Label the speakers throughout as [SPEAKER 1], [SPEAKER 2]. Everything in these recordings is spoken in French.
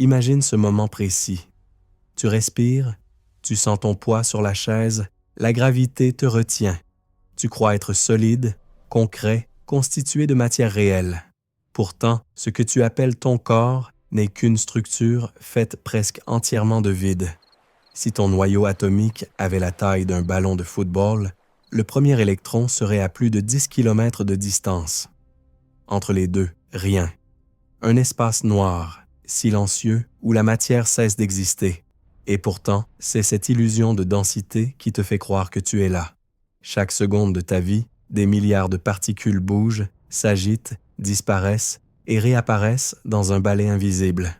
[SPEAKER 1] Imagine ce moment précis. Tu respires, tu sens ton poids sur la chaise, la gravité te retient. Tu crois être solide, concret, constitué de matière réelle. Pourtant, ce que tu appelles ton corps n'est qu'une structure faite presque entièrement de vide. Si ton noyau atomique avait la taille d'un ballon de football, le premier électron serait à plus de 10 km de distance. Entre les deux, rien. Un espace noir, silencieux, où la matière cesse d'exister. Et pourtant, c'est cette illusion de densité qui te fait croire que tu es là. Chaque seconde de ta vie, des milliards de particules bougent, s'agitent, disparaissent et réapparaissent dans un balai invisible.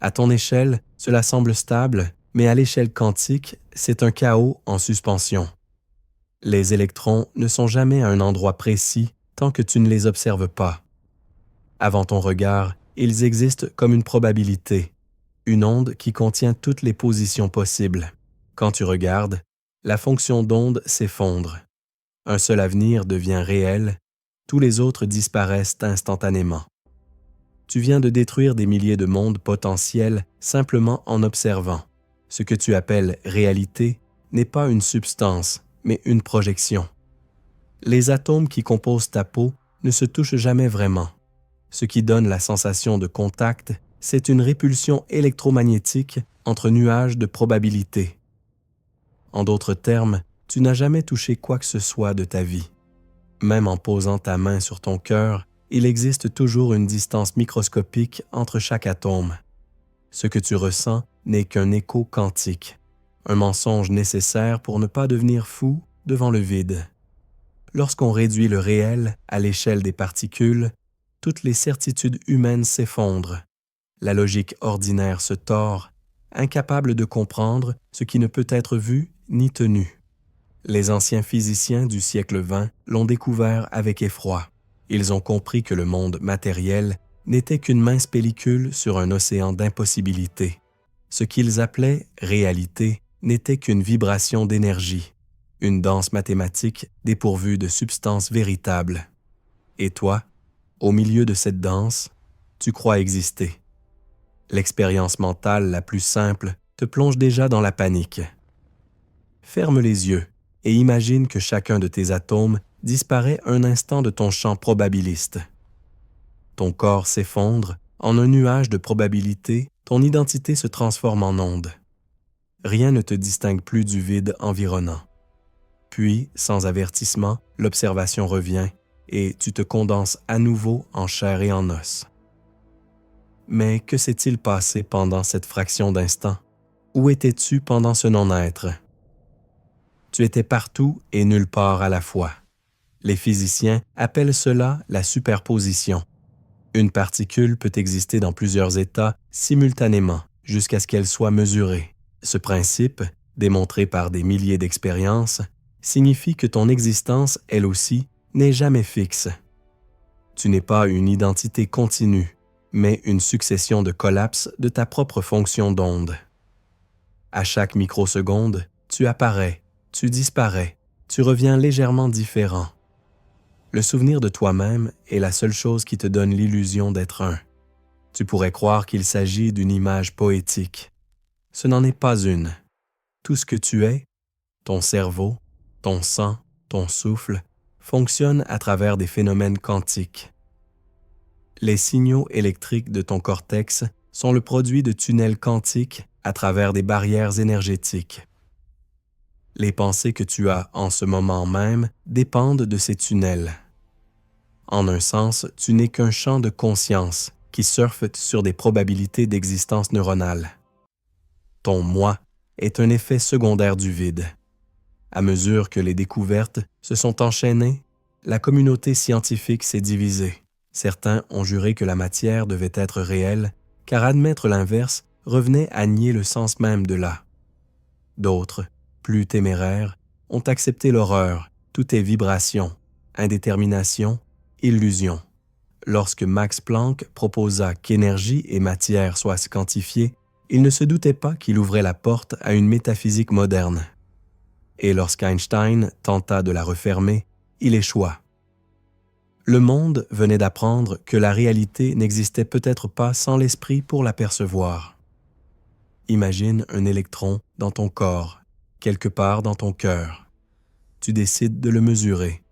[SPEAKER 1] À ton échelle, cela semble stable, mais à l'échelle quantique, c'est un chaos en suspension. Les électrons ne sont jamais à un endroit précis tant que tu ne les observes pas. Avant ton regard, ils existent comme une probabilité, une onde qui contient toutes les positions possibles. Quand tu regardes, la fonction d'onde s'effondre. Un seul avenir devient réel, tous les autres disparaissent instantanément. Tu viens de détruire des milliers de mondes potentiels simplement en observant. Ce que tu appelles réalité n'est pas une substance, mais une projection. Les atomes qui composent ta peau ne se touchent jamais vraiment. Ce qui donne la sensation de contact, c'est une répulsion électromagnétique entre nuages de probabilités. En d'autres termes, tu n'as jamais touché quoi que ce soit de ta vie. Même en posant ta main sur ton cœur, il existe toujours une distance microscopique entre chaque atome. Ce que tu ressens n'est qu'un écho quantique, un mensonge nécessaire pour ne pas devenir fou devant le vide. Lorsqu'on réduit le réel à l'échelle des particules, toutes les certitudes humaines s'effondrent. La logique ordinaire se tord, incapable de comprendre ce qui ne peut être vu ni tenu. Les anciens physiciens du siècle XX l'ont découvert avec effroi. Ils ont compris que le monde matériel n'était qu'une mince pellicule sur un océan d'impossibilités. Ce qu'ils appelaient réalité n'était qu'une vibration d'énergie, une danse mathématique dépourvue de substance véritable. Et toi, au milieu de cette danse, tu crois exister. L'expérience mentale la plus simple te plonge déjà dans la panique. Ferme les yeux et imagine que chacun de tes atomes disparaît un instant de ton champ probabiliste. Ton corps s'effondre, en un nuage de probabilités, ton identité se transforme en onde. Rien ne te distingue plus du vide environnant. Puis, sans avertissement, l'observation revient et tu te condenses à nouveau en chair et en os. Mais que s'est-il passé pendant cette fraction d'instant? Où étais-tu pendant ce non-être? Tu étais partout et nulle part à la fois. Les physiciens appellent cela la superposition. Une particule peut exister dans plusieurs états simultanément jusqu'à ce qu'elle soit mesurée. Ce principe, démontré par des milliers d'expériences, signifie que ton existence, elle aussi, n'est jamais fixe. Tu n'es pas une identité continue, mais une succession de collapses de ta propre fonction d'onde. À chaque microseconde, tu apparais, tu disparais, tu reviens légèrement différent. Le souvenir de toi-même est la seule chose qui te donne l'illusion d'être un. Tu pourrais croire qu'il s'agit d'une image poétique. Ce n'en est pas une. Tout ce que tu es, ton cerveau, ton sang, ton souffle, fonctionne à travers des phénomènes quantiques. Les signaux électriques de ton cortex sont le produit de tunnels quantiques à travers des barrières énergétiques. Les pensées que tu as en ce moment même dépendent de ces tunnels. En un sens, tu n'es qu'un champ de conscience qui surfe sur des probabilités d'existence neuronale. Ton « moi » est un effet secondaire du vide. À mesure que les découvertes se sont enchaînées, la communauté scientifique s'est divisée. Certains ont juré que la matière devait être réelle, car admettre l'inverse revenait à nier le sens même de là. D'autres, plus téméraires, ont accepté l'horreur, tout est vibration, indétermination, illusion. Lorsque Max Planck proposa qu'énergie et matière soient quantifiées, il ne se doutait pas qu'il ouvrait la porte à une métaphysique moderne. Et lorsqu'Einstein tenta de la refermer, il échoua. Le monde venait d'apprendre que la réalité n'existait peut-être pas sans l'esprit pour la percevoir. Imagine un électron dans ton corps, quelque part dans ton cœur. Tu décides de le mesurer.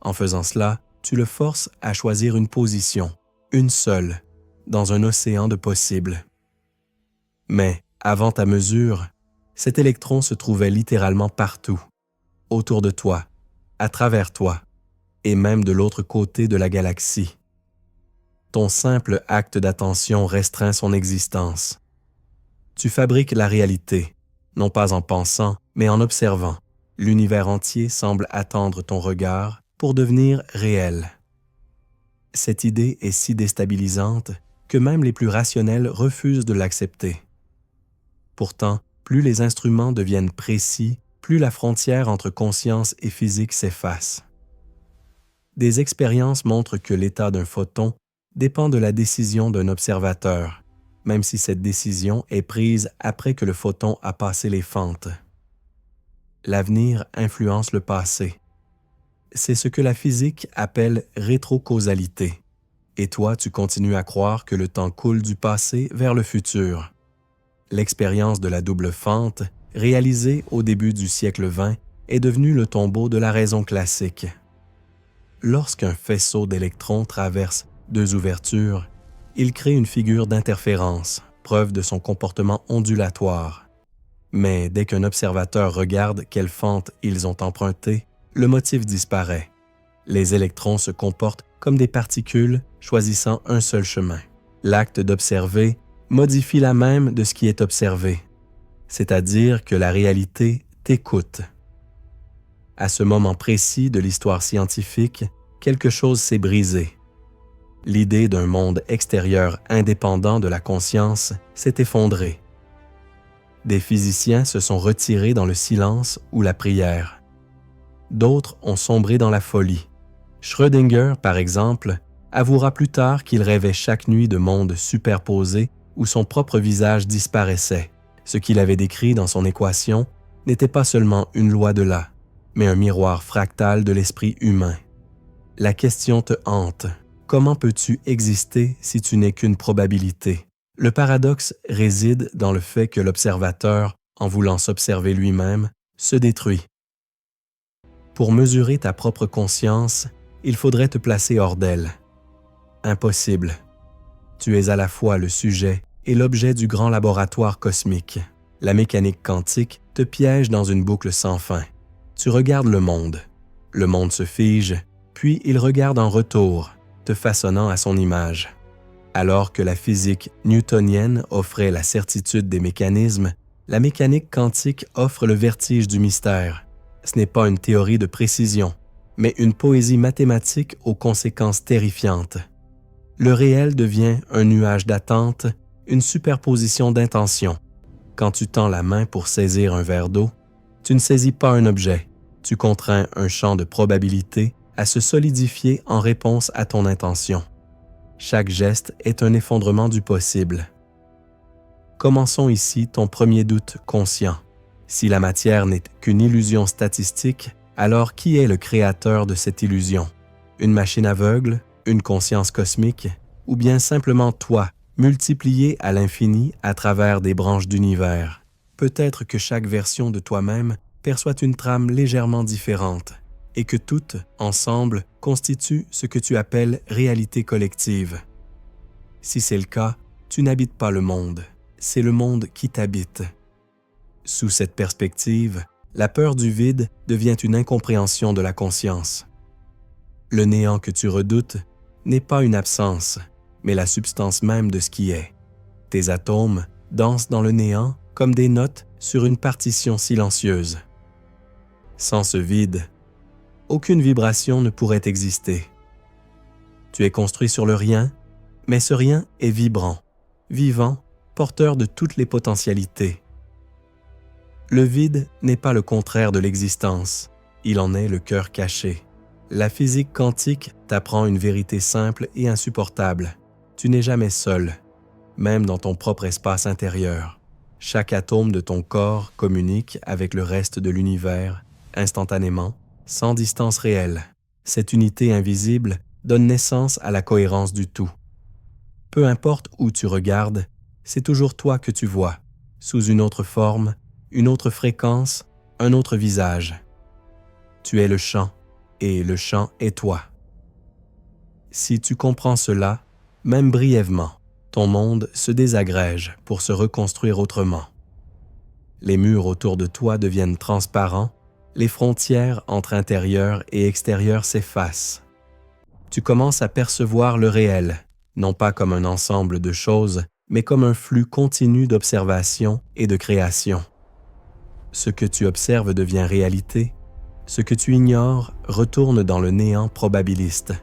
[SPEAKER 1] En faisant cela, tu le forces à choisir une position, une seule, dans un océan de possibles. Mais, avant ta mesure, cet électron se trouvait littéralement partout, autour de toi, à travers toi, et même de l'autre côté de la galaxie. Ton simple acte d'attention restreint son existence. Tu fabriques la réalité, non pas en pensant, mais en observant. L'univers entier semble attendre ton regard pour devenir réel. Cette idée est si déstabilisante que même les plus rationnels refusent de l'accepter. Pourtant, plus les instruments deviennent précis, plus la frontière entre conscience et physique s'efface. Des expériences montrent que l'état d'un photon dépend de la décision d'un observateur, même si cette décision est prise après que le photon a passé les fentes. L'avenir influence le passé. C'est ce que la physique appelle rétrocausalité. Et toi, tu continues à croire que le temps coule du passé vers le futur. L'expérience de la double fente, réalisée au début du siècle XX, est devenue le tombeau de la raison classique. Lorsqu'un faisceau d'électrons traverse deux ouvertures, il crée une figure d'interférence, preuve de son comportement ondulatoire. Mais dès qu'un observateur regarde quelle fente ils ont empruntée, le motif disparaît. Les électrons se comportent comme des particules choisissant un seul chemin. L'acte d'observer modifie la même de ce qui est observé, c'est-à-dire que la réalité t'écoute. À ce moment précis de l'histoire scientifique, quelque chose s'est brisé. L'idée d'un monde extérieur indépendant de la conscience s'est effondrée. Des physiciens se sont retirés dans le silence ou la prière. D'autres ont sombré dans la folie. Schrödinger, par exemple, avouera plus tard qu'il rêvait chaque nuit de mondes superposés où son propre visage disparaissait. Ce qu'il avait décrit dans son équation n'était pas seulement une loi de là, mais un miroir fractal de l'esprit humain. La question te hante. Comment peux-tu exister si tu n'es qu'une probabilité? Le paradoxe réside dans le fait que l'observateur, en voulant s'observer lui-même, se détruit. Pour mesurer ta propre conscience, il faudrait te placer hors d'elle. Impossible. Tu es à la fois le sujet et l'objet du grand laboratoire cosmique. La mécanique quantique te piège dans une boucle sans fin. Tu regardes le monde. Le monde se fige, puis il regarde en retour, te façonnant à son image. Alors que la physique newtonienne offrait la certitude des mécanismes, la mécanique quantique offre le vertige du mystère. Ce n'est pas une théorie de précision, mais une poésie mathématique aux conséquences terrifiantes. Le réel devient un nuage d'attente, une superposition d'intentions. Quand tu tends la main pour saisir un verre d'eau, tu ne saisis pas un objet, tu contrains un champ de probabilité à se solidifier en réponse à ton intention. Chaque geste est un effondrement du possible. Commençons ici ton premier doute conscient. Si la matière n'est qu'une illusion statistique, alors qui est le créateur de cette illusion? Une machine aveugle, une conscience cosmique, ou bien simplement toi, multiplié à l'infini à travers des branches d'univers? Peut-être que chaque version de toi-même perçoit une trame légèrement différente, et que toutes, ensemble, constituent ce que tu appelles réalité collective. Si c'est le cas, tu n'habites pas le monde, c'est le monde qui t'habite. Sous cette perspective, la peur du vide devient une incompréhension de la conscience. Le néant que tu redoutes n'est pas une absence, mais la substance même de ce qui est. Tes atomes dansent dans le néant comme des notes sur une partition silencieuse. Sans ce vide, aucune vibration ne pourrait exister. Tu es construit sur le rien, mais ce rien est vibrant, vivant, porteur de toutes les potentialités. Le vide n'est pas le contraire de l'existence, il en est le cœur caché. La physique quantique t'apprend une vérité simple et insupportable. Tu n'es jamais seul, même dans ton propre espace intérieur. Chaque atome de ton corps communique avec le reste de l'univers, instantanément, sans distance réelle. Cette unité invisible donne naissance à la cohérence du tout. Peu importe où tu regardes, c'est toujours toi que tu vois, sous une autre forme, une autre fréquence, un autre visage. Tu es le champ, et le champ est toi. Si tu comprends cela, même brièvement, ton monde se désagrège pour se reconstruire autrement. Les murs autour de toi deviennent transparents, les frontières entre intérieur et extérieur s'effacent. Tu commences à percevoir le réel, non pas comme un ensemble de choses, mais comme un flux continu d'observation et de création. Ce que tu observes devient réalité, ce que tu ignores retourne dans le néant probabiliste.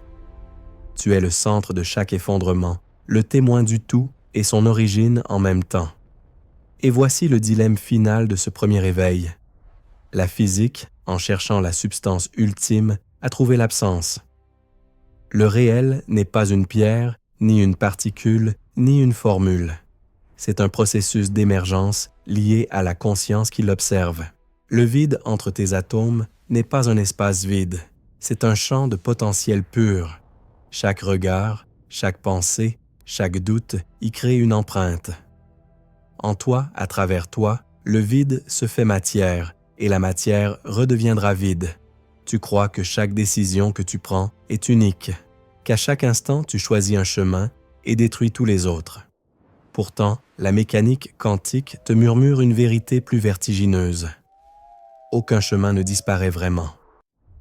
[SPEAKER 1] Tu es le centre de chaque effondrement, le témoin du tout et son origine en même temps. Et voici le dilemme final de ce premier éveil. La physique, en cherchant la substance ultime, a trouvé l'absence. Le réel n'est pas une pierre, ni une particule, ni une formule. C'est un processus d'émergence lié à la conscience qui l'observe. Le vide entre tes atomes n'est pas un espace vide, c'est un champ de potentiel pur. Chaque regard, chaque pensée, chaque doute y crée une empreinte. En toi, à travers toi, le vide se fait matière et la matière redeviendra vide. Tu crois que chaque décision que tu prends est unique, qu'à chaque instant tu choisis un chemin et détruis tous les autres. Pourtant, la mécanique quantique te murmure une vérité plus vertigineuse. Aucun chemin ne disparaît vraiment.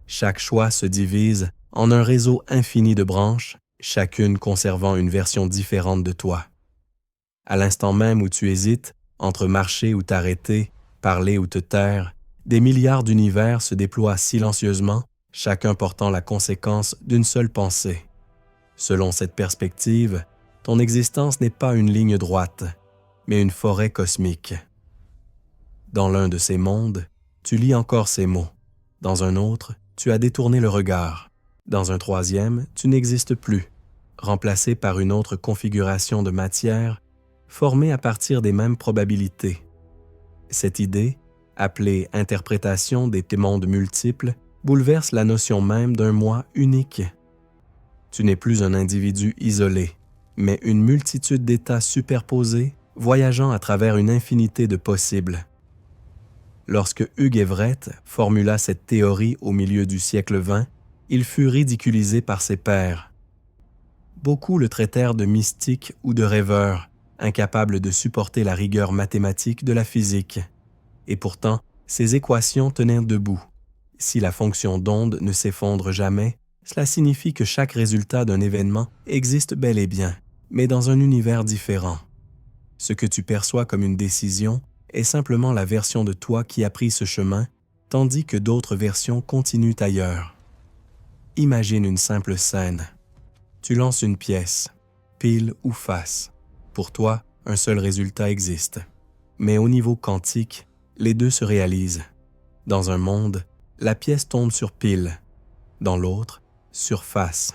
[SPEAKER 1] Chaque choix se divise en un réseau infini de branches, chacune conservant une version différente de toi. À l'instant même où tu hésites, entre marcher ou t'arrêter, parler ou te taire, des milliards d'univers se déploient silencieusement, chacun portant la conséquence d'une seule pensée. Selon cette perspective, ton existence n'est pas une ligne droite, mais une forêt cosmique. Dans l'un de ces mondes, tu lis encore ces mots. Dans un autre, tu as détourné le regard. Dans un troisième, tu n'existes plus, remplacé par une autre configuration de matière, formée à partir des mêmes probabilités. Cette idée, appelée interprétation des mondes multiples, bouleverse la notion même d'un moi unique. Tu n'es plus un individu isolé, mais une multitude d'états superposés, voyageant à travers une infinité de possibles. Lorsque Hugh Everett formula cette théorie au milieu du siècle XX, il fut ridiculisé par ses pairs. Beaucoup le traitèrent de mystique ou de rêveur, incapable de supporter la rigueur mathématique de la physique. Et pourtant, ces équations tenaient debout. Si la fonction d'onde ne s'effondre jamais, cela signifie que chaque résultat d'un événement existe bel et bien, mais dans un univers différent. Ce que tu perçois comme une décision est simplement la version de toi qui a pris ce chemin, tandis que d'autres versions continuent ailleurs. Imagine une simple scène. Tu lances une pièce, pile ou face. Pour toi, un seul résultat existe. Mais au niveau quantique, les deux se réalisent. Dans un monde, la pièce tombe sur pile. Dans l'autre, sur face.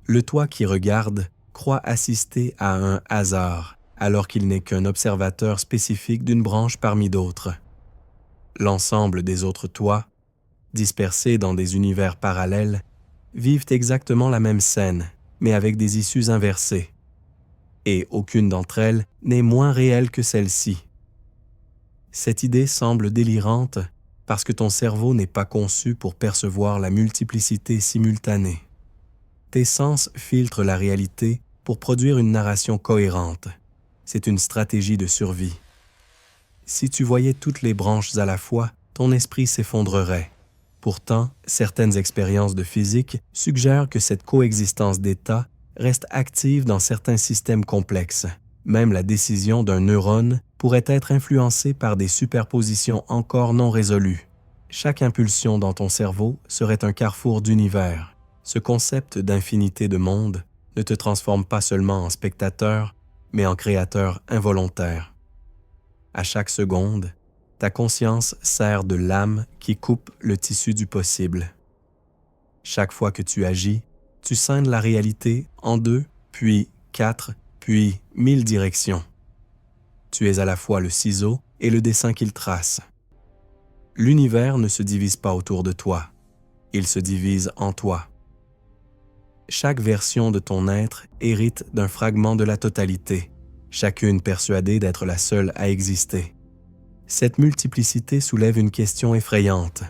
[SPEAKER 1] Le toi qui regarde croit assister à un hasard, alors qu'il n'est qu'un observateur spécifique d'une branche parmi d'autres. L'ensemble des autres toits, dispersés dans des univers parallèles, vivent exactement la même scène, mais avec des issues inversées. Et aucune d'entre elles n'est moins réelle que celle-ci. Cette idée semble délirante parce que ton cerveau n'est pas conçu pour percevoir la multiplicité simultanée. Tes sens filtrent la réalité pour produire une narration cohérente. C'est une stratégie de survie. Si tu voyais toutes les branches à la fois, ton esprit s'effondrerait. Pourtant, certaines expériences de physique suggèrent que cette coexistence d'états reste active dans certains systèmes complexes. Même la décision d'un neurone pourrait être influencée par des superpositions encore non résolues. Chaque impulsion dans ton cerveau serait un carrefour d'univers. Ce concept d'infinité de mondes ne te transforme pas seulement en spectateur, mais en créateur involontaire. À chaque seconde, ta conscience sert de lame qui coupe le tissu du possible. Chaque fois que tu agis, tu scindes la réalité en 2, puis 4, puis 1000 directions. Tu es à la fois le ciseau et le dessin qu'il trace. L'univers ne se divise pas autour de toi, il se divise en toi. Chaque version de ton être hérite d'un fragment de la totalité, chacune persuadée d'être la seule à exister. Cette multiplicité soulève une question effrayante.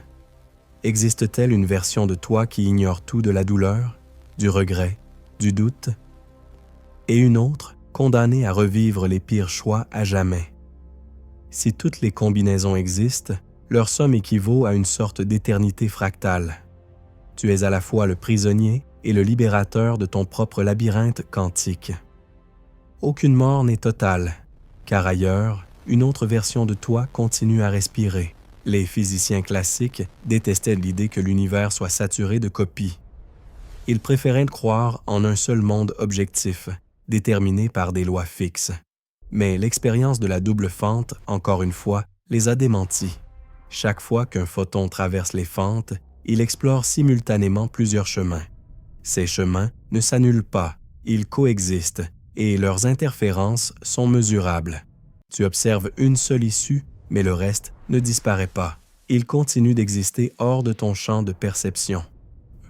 [SPEAKER 1] Existe-t-elle une version de toi qui ignore tout de la douleur, du regret, du doute, et une autre condamnée à revivre les pires choix à jamais? Si toutes les combinaisons existent, leur somme équivaut à une sorte d'éternité fractale. Tu es à la fois le prisonnier et le libérateur de ton propre labyrinthe quantique. Aucune mort n'est totale, car ailleurs, une autre version de toi continue à respirer. Les physiciens classiques détestaient l'idée que l'univers soit saturé de copies. Ils préféraient croire en un seul monde objectif, déterminé par des lois fixes. Mais l'expérience de la double fente, encore une fois, les a démentis. Chaque fois qu'un photon traverse les fentes, il explore simultanément plusieurs chemins. Ces chemins ne s'annulent pas, ils coexistent, et leurs interférences sont mesurables. Tu observes une seule issue, mais le reste ne disparaît pas. Il continue d'exister hors de ton champ de perception.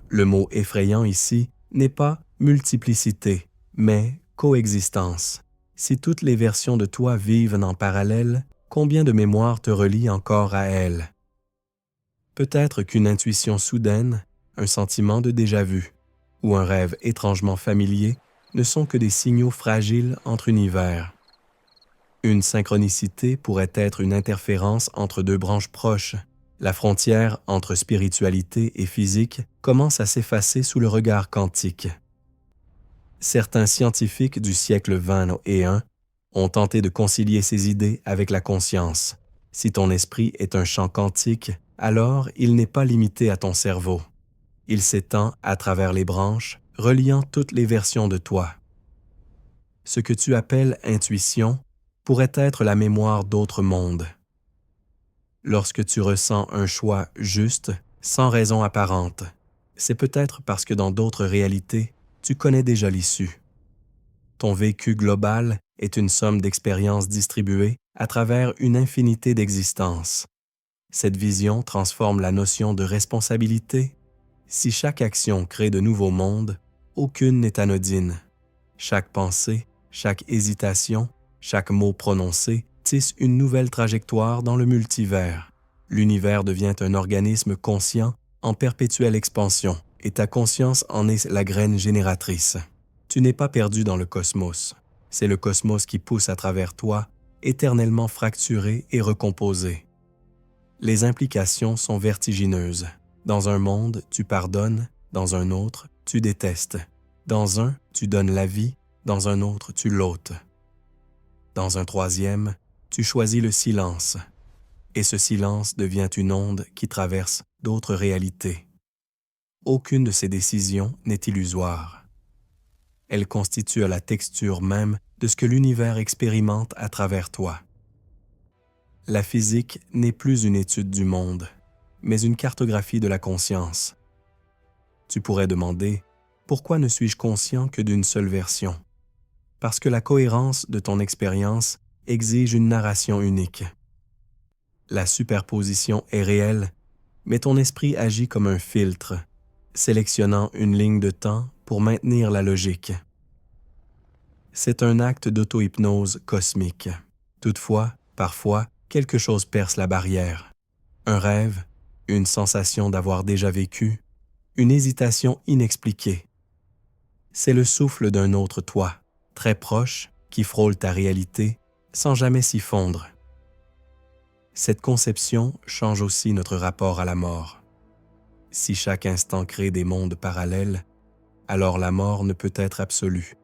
[SPEAKER 1] Le mot effrayant ici n'est pas multiplicité, mais coexistence. Si toutes les versions de toi vivent en parallèle, combien de mémoires te relient encore à elles? Peut-être qu'une intuition soudaine, un sentiment de déjà-vu, ou un rêve étrangement familier ne sont que des signaux fragiles entre univers. Une synchronicité pourrait être une interférence entre deux branches proches. La frontière entre spiritualité et physique commence à s'effacer sous le regard quantique. Certains scientifiques du siècle 20 et 1 ont tenté de concilier ces idées avec la conscience. Si ton esprit est un champ quantique, alors il n'est pas limité à ton cerveau. Il s'étend à travers les branches, reliant toutes les versions de toi. Ce que tu appelles intuition pourrait être la mémoire d'autres mondes. Lorsque tu ressens un choix juste, sans raison apparente, c'est peut-être parce que dans d'autres réalités, tu connais déjà l'issue. Ton vécu global est une somme d'expériences distribuées à travers une infinité d'existences. Cette vision transforme la notion de responsabilité. Si chaque action crée de nouveaux mondes, aucune n'est anodine. Chaque pensée, chaque hésitation, chaque mot prononcé tisse une nouvelle trajectoire dans le multivers. L'univers devient un organisme conscient en perpétuelle expansion, et ta conscience en est la graine génératrice. Tu n'es pas perdu dans le cosmos. C'est le cosmos qui pousse à travers toi, éternellement fracturé et recomposé. Les implications sont vertigineuses. Dans un monde, tu pardonnes, dans un autre, tu détestes. Dans un, tu donnes la vie, dans un autre, tu l'ôtes. Dans un troisième, tu choisis le silence. Et ce silence devient une onde qui traverse d'autres réalités. Aucune de ces décisions n'est illusoire. Elle constitue la texture même de ce que l'univers expérimente à travers toi. La physique n'est plus une étude du monde, mais une cartographie de la conscience. Tu pourrais demander, pourquoi ne suis-je conscient que d'une seule version? Parce que la cohérence de ton expérience exige une narration unique. La superposition est réelle, mais ton esprit agit comme un filtre, sélectionnant une ligne de temps pour maintenir la logique. C'est un acte d'auto-hypnose cosmique. Toutefois, parfois, quelque chose perce la barrière. Un rêve, une sensation d'avoir déjà vécu, une hésitation inexpliquée. C'est le souffle d'un autre toi, très proche, qui frôle ta réalité, sans jamais s'y fondre. Cette conception change aussi notre rapport à la mort. Si chaque instant crée des mondes parallèles, alors la mort ne peut être absolue.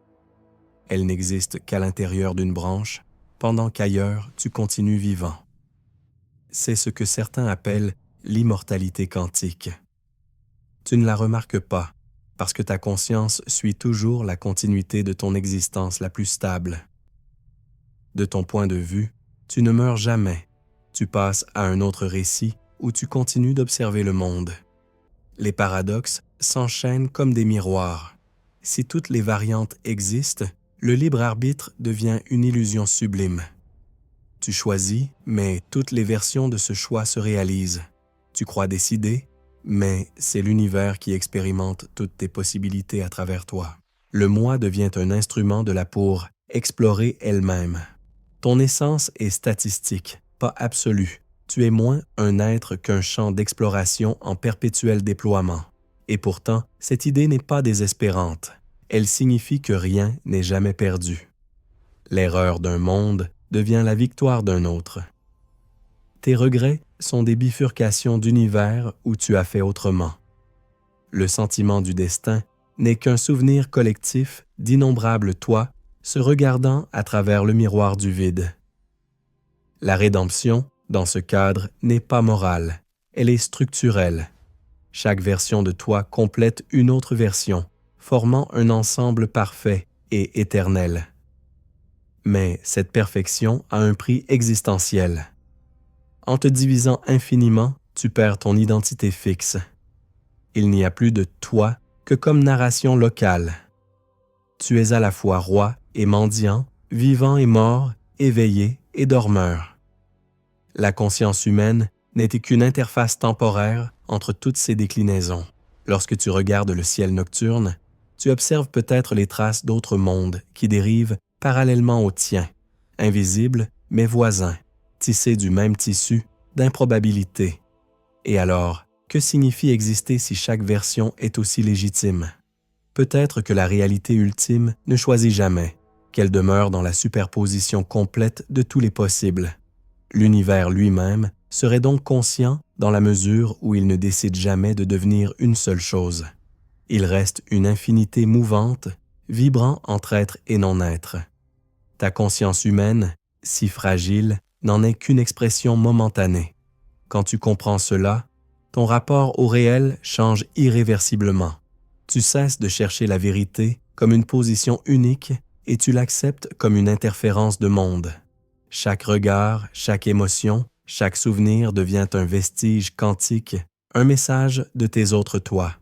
[SPEAKER 1] Elle n'existe qu'à l'intérieur d'une branche, pendant qu'ailleurs tu continues vivant. C'est ce que certains appellent l'immortalité quantique. Tu ne la remarques pas, parce que ta conscience suit toujours la continuité de ton existence la plus stable. De ton point de vue, tu ne meurs jamais. Tu passes à un autre récit où tu continues d'observer le monde. Les paradoxes s'enchaînent comme des miroirs. Si toutes les variantes existent, le libre arbitre devient une illusion sublime. Tu choisis, mais toutes les versions de ce choix se réalisent. Tu crois décider, mais c'est l'univers qui expérimente toutes tes possibilités à travers toi. Le moi devient un instrument de la pour explorer elle-même. Ton essence est statistique, pas absolue. Tu es moins un être qu'un champ d'exploration en perpétuel déploiement. Et pourtant, cette idée n'est pas désespérante. Elle signifie que rien n'est jamais perdu. L'erreur d'un monde devient la victoire d'un autre. Tes regrets sont des bifurcations d'univers où tu as fait autrement. Le sentiment du destin n'est qu'un souvenir collectif d'innombrables toi se regardant à travers le miroir du vide. La rédemption, dans ce cadre, n'est pas morale, elle est structurelle. Chaque version de toi complète une autre version, formant un ensemble parfait et éternel. Mais cette perfection a un prix existentiel. En te divisant infiniment, tu perds ton identité fixe. Il n'y a plus de toi que comme narration locale. Tu es à la fois roi et mendiant, vivant et mort, éveillé et dormeur. La conscience humaine n'était qu'une interface temporaire entre toutes ces déclinaisons. Lorsque tu regardes le ciel nocturne, tu observes peut-être les traces d'autres mondes qui dérivent parallèlement au tien, invisibles mais voisins, tissés du même tissu d'improbabilité. Et alors, que signifie exister si chaque version est aussi légitime? Peut-être que la réalité ultime ne choisit jamais, qu'elle demeure dans la superposition complète de tous les possibles. L'univers lui-même serait donc conscient dans la mesure où il ne décide jamais de devenir une seule chose. Il reste une infinité mouvante, vibrant entre être et non-être. Ta conscience humaine, si fragile, n'en est qu'une expression momentanée. Quand tu comprends cela, ton rapport au réel change irréversiblement. Tu cesses de chercher la vérité comme une position unique et tu l'acceptes comme une interférence de monde. Chaque regard, chaque émotion, chaque souvenir devient un vestige quantique, un message de tes autres toi.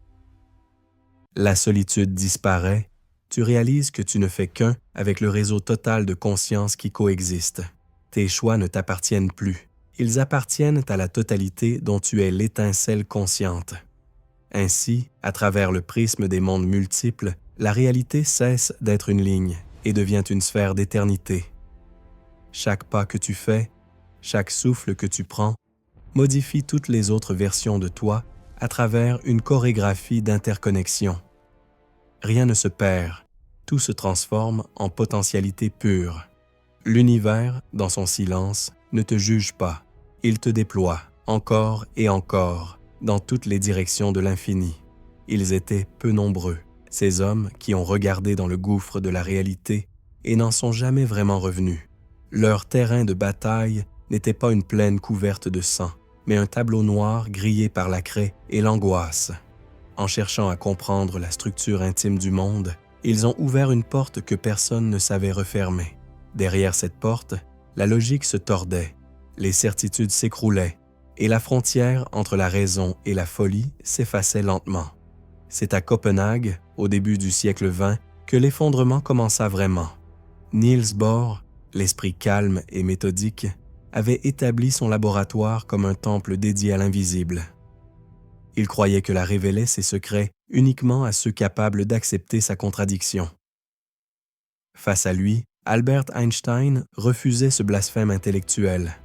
[SPEAKER 1] La solitude disparaît, tu réalises que tu ne fais qu'un avec le réseau total de conscience qui coexiste. Tes choix ne t'appartiennent plus, ils appartiennent à la totalité dont tu es l'étincelle consciente. Ainsi, à travers le prisme des mondes multiples, la réalité cesse d'être une ligne et devient une sphère d'éternité. Chaque pas que tu fais, chaque souffle que tu prends, modifie toutes les autres versions de toi à travers une chorégraphie d'interconnexion. Rien ne se perd, tout se transforme en potentialité pure. L'univers, dans son silence, ne te juge pas, il te déploie, encore et encore, dans toutes les directions de l'infini. Ils étaient peu nombreux, ces hommes qui ont regardé dans le gouffre de la réalité et n'en sont jamais vraiment revenus. Leur terrain de bataille n'était pas une plaine couverte de sang, mais un tableau noir grillé par la craie et l'angoisse. En cherchant à comprendre la structure intime du monde, ils ont ouvert une porte que personne ne savait refermer. Derrière cette porte, la logique se tordait, les certitudes s'écroulaient, et la frontière entre la raison et la folie s'effaçait lentement. C'est à Copenhague, au début du siècle XX, que l'effondrement commença vraiment. Niels Bohr, l'esprit calme et méthodique, avait établi son laboratoire comme un temple dédié à l'invisible. Il croyait que la révélait ses secrets uniquement à ceux capables d'accepter sa contradiction. Face à lui, Albert Einstein refusait ce blasphème intellectuel.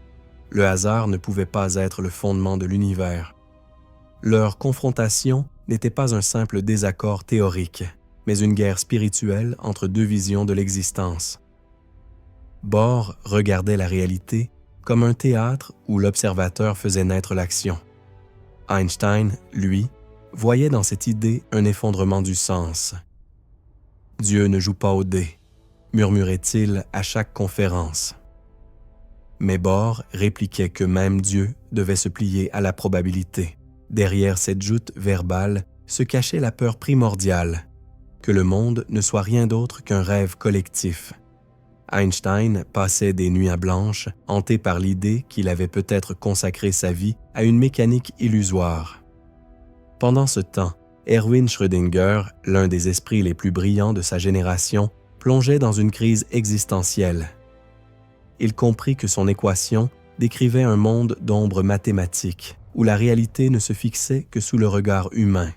[SPEAKER 1] Le hasard ne pouvait pas être le fondement de l'univers. Leur confrontation n'était pas un simple désaccord théorique, mais une guerre spirituelle entre deux visions de l'existence. Bohr regardait la réalité comme un théâtre où l'observateur faisait naître l'action. Einstein, lui, voyait dans cette idée un effondrement du sens. « Dieu ne joue pas aux dés », murmurait-il à chaque conférence. Mais Bohr répliquait que même Dieu devait se plier à la probabilité. Derrière cette joute verbale se cachait la peur primordiale, que le monde ne soit rien d'autre qu'un rêve collectif. Einstein passait des nuits blanches, hanté par l'idée qu'il avait peut-être consacré sa vie à une mécanique illusoire. Pendant ce temps, Erwin Schrödinger, l'un des esprits les plus brillants de sa génération, plongeait dans une crise existentielle. Il comprit que son équation décrivait un monde d'ombres mathématiques, où la réalité ne se fixait que sous le regard humain.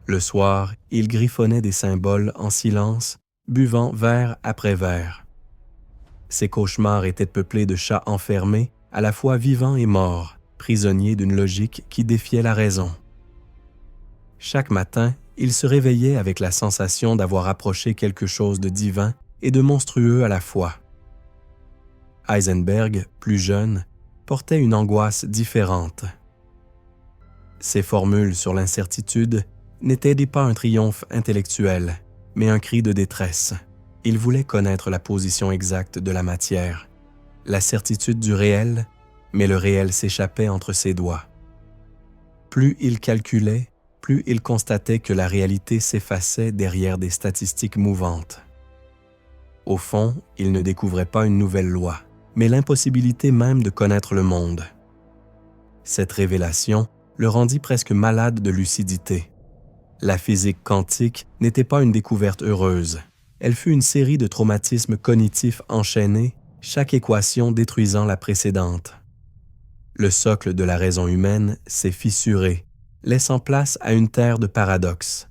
[SPEAKER 1] Le soir, il griffonnait des symboles en silence, buvant verre après verre. Ses cauchemars étaient peuplés de chats enfermés, à la fois vivants et morts, prisonniers d'une logique qui défiait la raison. Chaque matin, il se réveillait avec la sensation d'avoir approché quelque chose de divin et de monstrueux à la fois. Heisenberg, plus jeune, portait une angoisse différente. Ses formules sur l'incertitude n'étaient pas un triomphe intellectuel, mais un cri de détresse. Il voulait connaître la position exacte de la matière, la certitude du réel, mais le réel s'échappait entre ses doigts. Plus il calculait, plus il constatait que la réalité s'effaçait derrière des statistiques mouvantes. Au fond, il ne découvrait pas une nouvelle loi, mais l'impossibilité même de connaître le monde. Cette révélation le rendit presque malade de lucidité. La physique quantique n'était pas une découverte heureuse. Elle fut une série de traumatismes cognitifs enchaînés, chaque équation détruisant la précédente. Le socle de la raison humaine s'est fissuré, laissant place à une terre de paradoxes.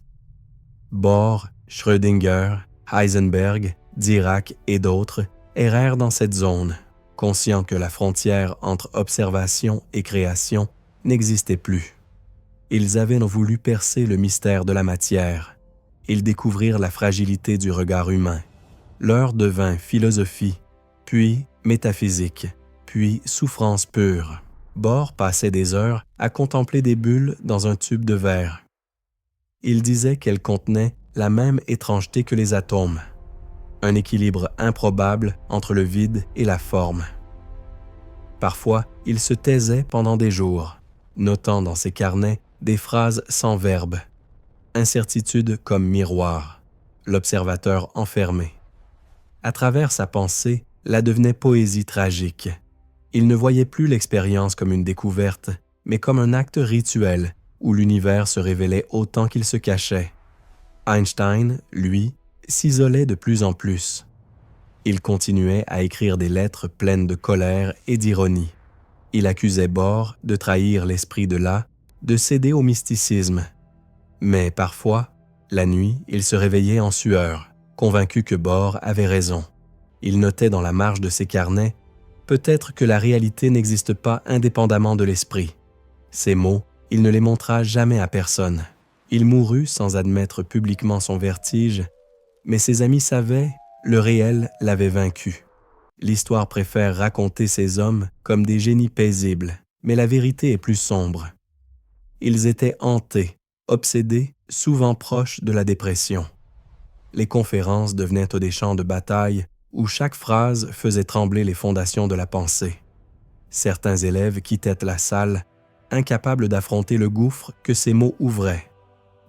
[SPEAKER 1] Bohr, Schrödinger, Heisenberg, Dirac et d'autres errèrent dans cette zone, conscients que la frontière entre observation et création n'existait plus. Ils avaient voulu percer le mystère de la matière. Ils découvrirent la fragilité du regard humain. L'heure devint philosophie, puis métaphysique, puis souffrance pure. Bohr passait des heures à contempler des bulles dans un tube de verre. Il disait qu'elles contenaient la même étrangeté que les atomes, un équilibre improbable entre le vide et la forme. Parfois, il se taisait pendant des jours, notant dans ses carnets des phrases sans verbe, incertitude comme miroir, l'observateur enfermé. À travers sa pensée, la devenait poésie tragique. Il ne voyait plus l'expérience comme une découverte, mais comme un acte rituel où l'univers se révélait autant qu'il se cachait. Einstein, lui, s'isolait de plus en plus. Il continuait à écrire des lettres pleines de colère et d'ironie. Il accusait Bohr de trahir l'esprit de l'A, de céder au mysticisme. Mais parfois, la nuit, il se réveillait en sueur, convaincu que Bohr avait raison. Il notait dans la marge de ses carnets « Peut-être que la réalité n'existe pas indépendamment de l'esprit ». Ces mots, il ne les montra jamais à personne. Il mourut sans admettre publiquement son vertige, mais ses amis savaient, le réel l'avait vaincu. L'histoire préfère raconter ces hommes comme des génies paisibles, mais la vérité est plus sombre. Ils étaient hantés, obsédés, souvent proches de la dépression. Les conférences devenaient des champs de bataille où chaque phrase faisait trembler les fondations de la pensée. Certains élèves quittaient la salle, incapables d'affronter le gouffre que ces mots ouvraient.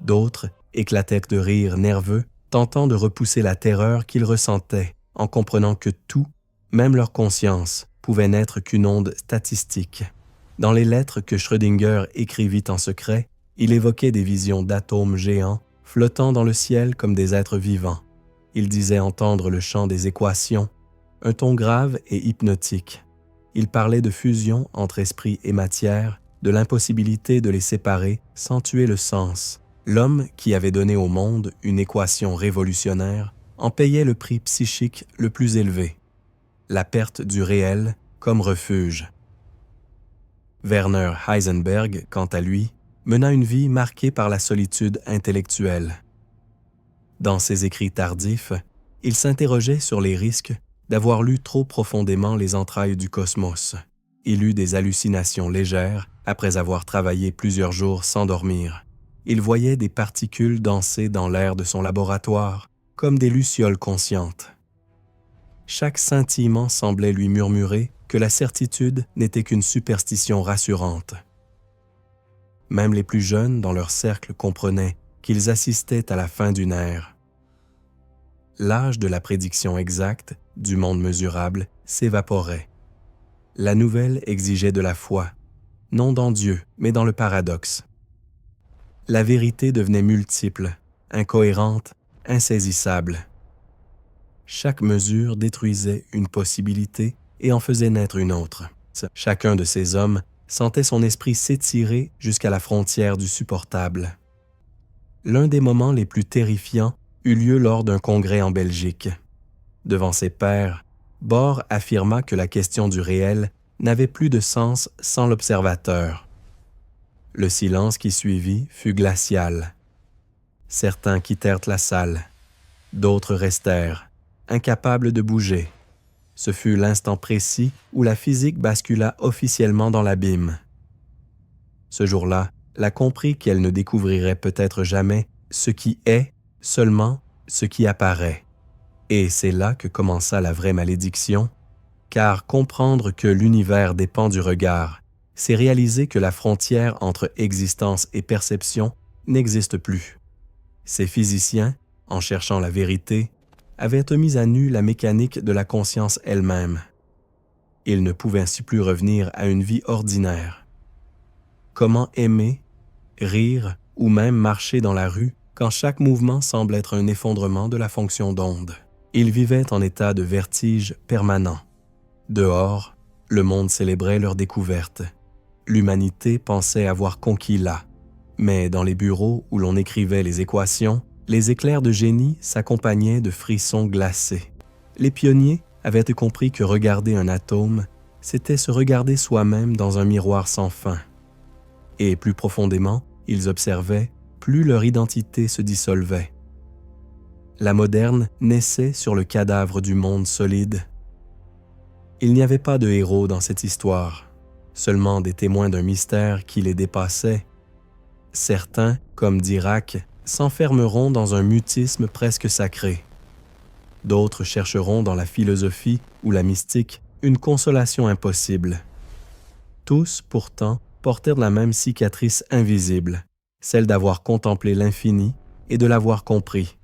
[SPEAKER 1] D'autres éclataient de rires nerveux, tentant de repousser la terreur qu'ils ressentaient en comprenant que tout, même leur conscience, pouvait n'être qu'une onde statistique. Dans les lettres que Schrödinger écrivit en secret, il évoquait des visions d'atomes géants flottant dans le ciel comme des êtres vivants. Il disait entendre le chant des équations, un ton grave et hypnotique. Il parlait de fusion entre esprit et matière, de l'impossibilité de les séparer sans tuer le sens. L'homme qui avait donné au monde une équation révolutionnaire en payait le prix psychique le plus élevé, la perte du réel comme refuge. Werner Heisenberg, quant à lui, mena une vie marquée par la solitude intellectuelle. Dans ses écrits tardifs, il s'interrogeait sur les risques d'avoir lu trop profondément les entrailles du cosmos. Il eut des hallucinations légères après avoir travaillé plusieurs jours sans dormir. Il voyait des particules danser dans l'air de son laboratoire, comme des lucioles conscientes. Chaque scintillement semblait lui murmurer que la certitude n'était qu'une superstition rassurante. Même les plus jeunes dans leur cercle comprenaient qu'ils assistaient à la fin d'une ère. L'âge de la prédiction exacte, du monde mesurable, s'évaporait. La nouvelle exigeait de la foi, non dans Dieu, mais dans le paradoxe. La vérité devenait multiple, incohérente, insaisissable. Chaque mesure détruisait une possibilité et en faisait naître une autre. Chacun de ces hommes sentait son esprit s'étirer jusqu'à la frontière du supportable. L'un des moments les plus terrifiants eut lieu lors d'un congrès en Belgique. Devant ses pairs, Bohr affirma que la question du réel n'avait plus de sens sans l'observateur. Le silence qui suivit fut glacial. Certains quittèrent la salle, d'autres restèrent, incapables de bouger. Ce fut l'instant précis où la physique bascula officiellement dans l'abîme. Ce jour-là, elle a compris qu'elle ne découvrirait peut-être jamais ce qui est, seulement ce qui apparaît. Et c'est là que commença la vraie malédiction, car comprendre que l'univers dépend du regard, c'est réaliser que la frontière entre existence et perception n'existe plus. Ces physiciens, en cherchant la vérité, avaient mis à nu la mécanique de la conscience elle-même. Ils ne pouvaient ainsi plus revenir à une vie ordinaire. Comment aimer, rire ou même marcher dans la rue quand chaque mouvement semble être un effondrement de la fonction d'onde? Ils vivaient en état de vertige permanent. Dehors, le monde célébrait leur découverte. L'humanité pensait avoir conquis là. Mais dans les bureaux où l'on écrivait les équations, les éclairs de génie s'accompagnaient de frissons glacés. Les pionniers avaient compris que regarder un atome, c'était se regarder soi-même dans un miroir sans fin. Et plus profondément, ils observaient, plus leur identité se dissolvait. La moderne naissait sur le cadavre du monde solide. Il n'y avait pas de héros dans cette histoire, seulement des témoins d'un mystère qui les dépassait. Certains, comme Dirac, s'enfermeront dans un mutisme presque sacré. D'autres chercheront dans la philosophie ou la mystique une consolation impossible. Tous, pourtant, portèrent la même cicatrice invisible, celle d'avoir contemplé l'infini et de l'avoir compris.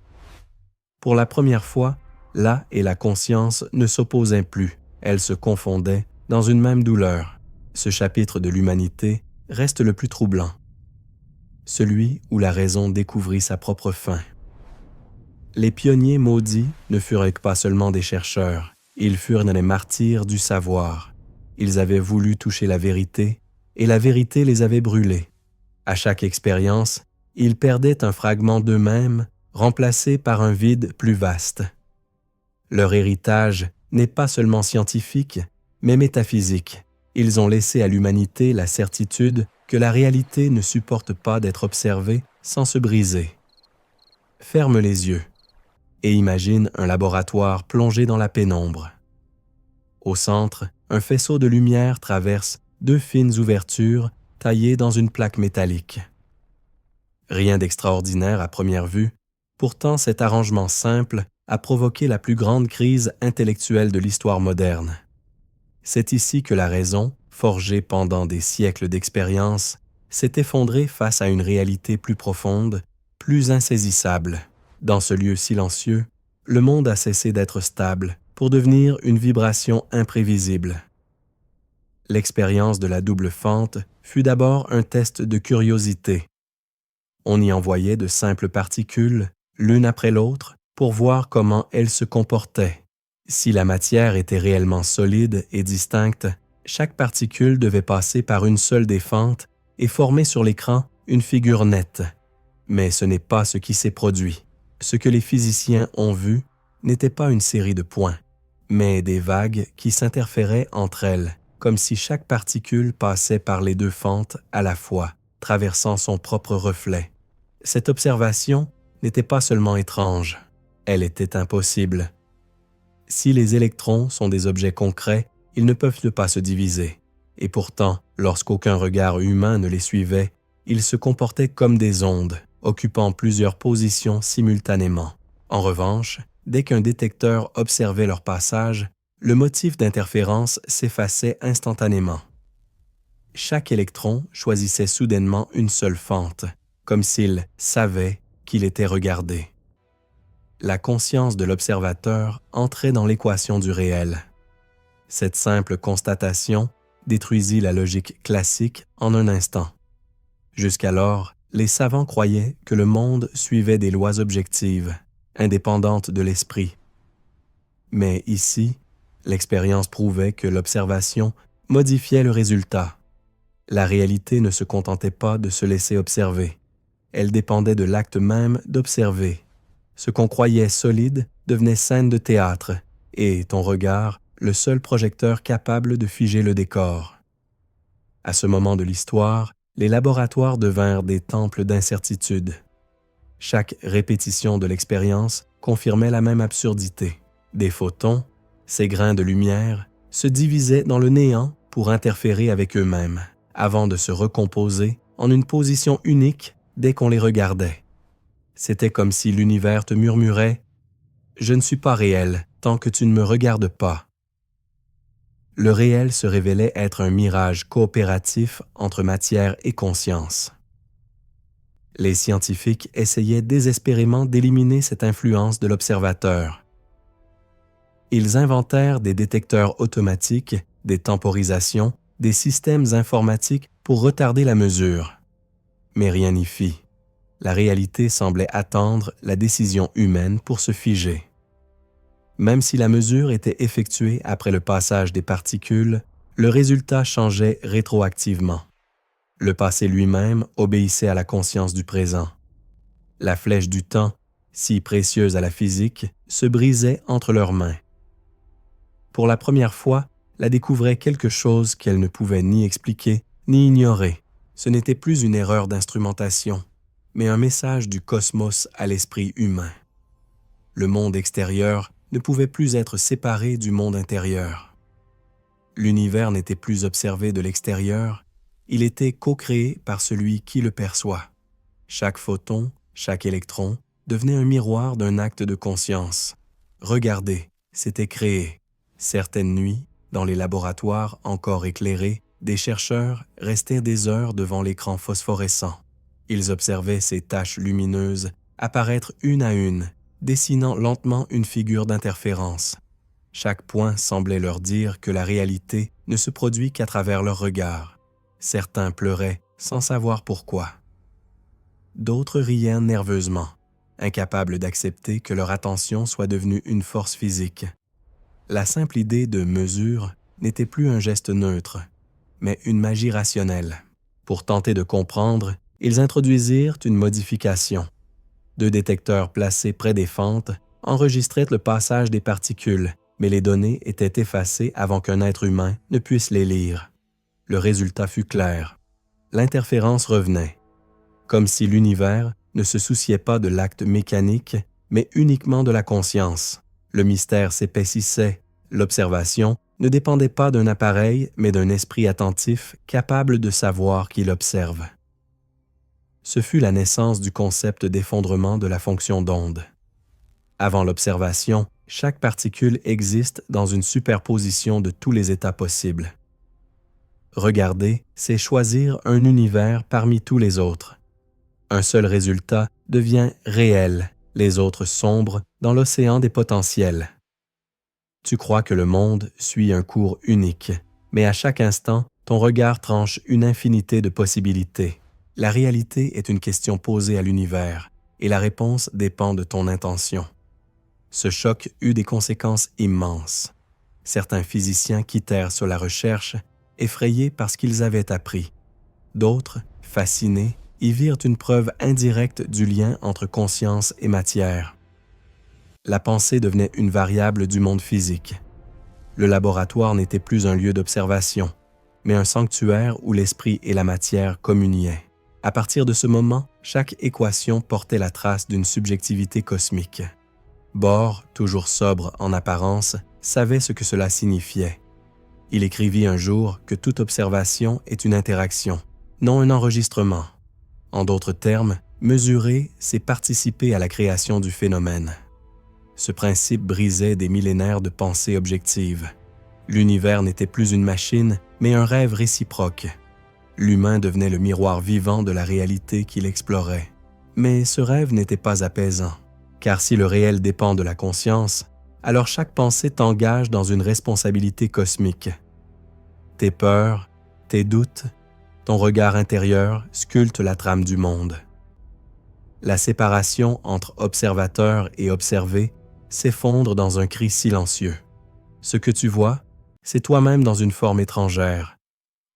[SPEAKER 1] Pour la première fois, là et la conscience ne s'opposaient plus, elles se confondaient dans une même douleur. Ce chapitre de l'humanité reste le plus troublant. Celui où la raison découvrit sa propre fin. Les pionniers maudits ne furent pas seulement des chercheurs, ils furent les martyrs du savoir. Ils avaient voulu toucher la vérité, et la vérité les avait brûlés. À chaque expérience, ils perdaient un fragment d'eux-mêmes, remplacé par un vide plus vaste. Leur héritage n'est pas seulement scientifique, mais métaphysique. Ils ont laissé à l'humanité la certitude que la réalité ne supporte pas d'être observée sans se briser. Ferme les yeux et imagine un laboratoire plongé dans la pénombre. Au centre, un faisceau de lumière traverse deux fines ouvertures taillées dans une plaque métallique. Rien d'extraordinaire à première vue, pourtant cet arrangement simple a provoqué la plus grande crise intellectuelle de l'histoire moderne. C'est ici que la raison, forgée pendant des siècles d'expérience, s'est effondrée face à une réalité plus profonde, plus insaisissable. Dans ce lieu silencieux, le monde a cessé d'être stable pour devenir une vibration imprévisible. L'expérience de la double fente fut d'abord un test de curiosité. On y envoyait de simples particules, l'une après l'autre, pour voir comment elles se comportaient. Si la matière était réellement solide et distincte, chaque particule devait passer par une seule des fentes et former sur l'écran une figure nette. Mais ce n'est pas ce qui s'est produit. Ce que les physiciens ont vu n'était pas une série de points, mais des vagues qui s'interféraient entre elles, comme si chaque particule passait par les deux fentes à la fois, traversant son propre reflet. Cette observation n'était pas seulement étrange, elle était impossible. Si les électrons sont des objets concrets, ils ne peuvent pas se diviser. Et pourtant, lorsqu'aucun regard humain ne les suivait, ils se comportaient comme des ondes, occupant plusieurs positions simultanément. En revanche, dès qu'un détecteur observait leur passage, le motif d'interférence s'effaçait instantanément. Chaque électron choisissait soudainement une seule fente, comme s'il savait qu'il était regardé. La conscience de l'observateur entrait dans l'équation du réel. Cette simple constatation détruisit la logique classique en un instant. Jusqu'alors, les savants croyaient que le monde suivait des lois objectives, indépendantes de l'esprit. Mais ici, l'expérience prouvait que l'observation modifiait le résultat. La réalité ne se contentait pas de se laisser observer. Elle dépendait de l'acte même d'observer. Ce qu'on croyait solide devenait scène de théâtre, et ton regard, le seul projecteur capable de figer le décor. À ce moment de l'histoire, les laboratoires devinrent des temples d'incertitude. Chaque répétition de l'expérience confirmait la même absurdité. Des photons, ces grains de lumière, se divisaient dans le néant pour interférer avec eux-mêmes, avant de se recomposer en une position unique dès qu'on les regardait. C'était comme si l'univers te murmurait « Je ne suis pas réel tant que tu ne me regardes pas ». Le réel se révélait être un mirage coopératif entre matière et conscience. Les scientifiques essayaient désespérément d'éliminer cette influence de l'observateur. Ils inventèrent des détecteurs automatiques, des temporisations, des systèmes informatiques pour retarder la mesure. Mais rien n'y fit. La réalité semblait attendre la décision humaine pour se figer. Même si la mesure était effectuée après le passage des particules, le résultat changeait rétroactivement. Le passé lui-même obéissait à la conscience du présent. La flèche du temps, si précieuse à la physique, se brisait entre leurs mains. Pour la première fois, la découvrait quelque chose qu'elle ne pouvait ni expliquer ni ignorer. Ce n'était plus une erreur d'instrumentation, mais un message du cosmos à l'esprit humain. Le monde extérieur ne pouvait plus être séparé du monde intérieur. L'univers n'était plus observé de l'extérieur, il était co-créé par celui qui le perçoit. Chaque photon, chaque électron devenait un miroir d'un acte de conscience. Regarder, c'était créer. Certaines nuits, dans les laboratoires encore éclairés, des chercheurs restaient des heures devant l'écran phosphorescent. Ils observaient ces taches lumineuses apparaître une à une, dessinant lentement une figure d'interférence. Chaque point semblait leur dire que la réalité ne se produit qu'à travers leur regard. Certains pleuraient sans savoir pourquoi. D'autres riaient nerveusement, incapables d'accepter que leur attention soit devenue une force physique. La simple idée de mesure n'était plus un geste neutre, mais une magie rationnelle. Pour tenter de comprendre, ils introduisirent une modification. 2 détecteurs placés près des fentes enregistraient le passage des particules, mais les données étaient effacées avant qu'un être humain ne puisse les lire. Le résultat fut clair. L'interférence revenait, comme si l'univers ne se souciait pas de l'acte mécanique, mais uniquement de la conscience. Le mystère s'épaississait. L'observation ne dépendait pas d'un appareil, mais d'un esprit attentif capable de savoir qu'il observe. Ce fut la naissance du concept d'effondrement de la fonction d'onde. Avant l'observation, chaque particule existe dans une superposition de tous les états possibles. Regarder, c'est choisir un univers parmi tous les autres. Un seul résultat devient réel, les autres sombres dans l'océan des potentiels. Tu crois que le monde suit un cours unique, mais à chaque instant, ton regard tranche une infinité de possibilités. La réalité est une question posée à l'univers, et la réponse dépend de ton intention. Ce choc eut des conséquences immenses. Certains physiciens quittèrent sur la recherche, effrayés par ce qu'ils avaient appris. D'autres, fascinés, y virent une preuve indirecte du lien entre conscience et matière. La pensée devenait une variable du monde physique. Le laboratoire n'était plus un lieu d'observation, mais un sanctuaire où l'esprit et la matière communiaient. À partir de ce moment, chaque équation portait la trace d'une subjectivité cosmique. Bohr, toujours sobre en apparence, savait ce que cela signifiait. Il écrivit un jour que toute observation est une interaction, non un enregistrement. En d'autres termes, mesurer, c'est participer à la création du phénomène. Ce principe brisait des millénaires de pensée objective. L'univers n'était plus une machine, mais un rêve réciproque. L'humain devenait le miroir vivant de la réalité qu'il explorait. Mais ce rêve n'était pas apaisant, car si le réel dépend de la conscience, alors chaque pensée t'engage dans une responsabilité cosmique. Tes peurs, tes doutes, ton regard intérieur sculptent la trame du monde. La séparation entre observateur et observé s'effondre dans un cri silencieux. Ce que tu vois, c'est toi-même dans une forme étrangère.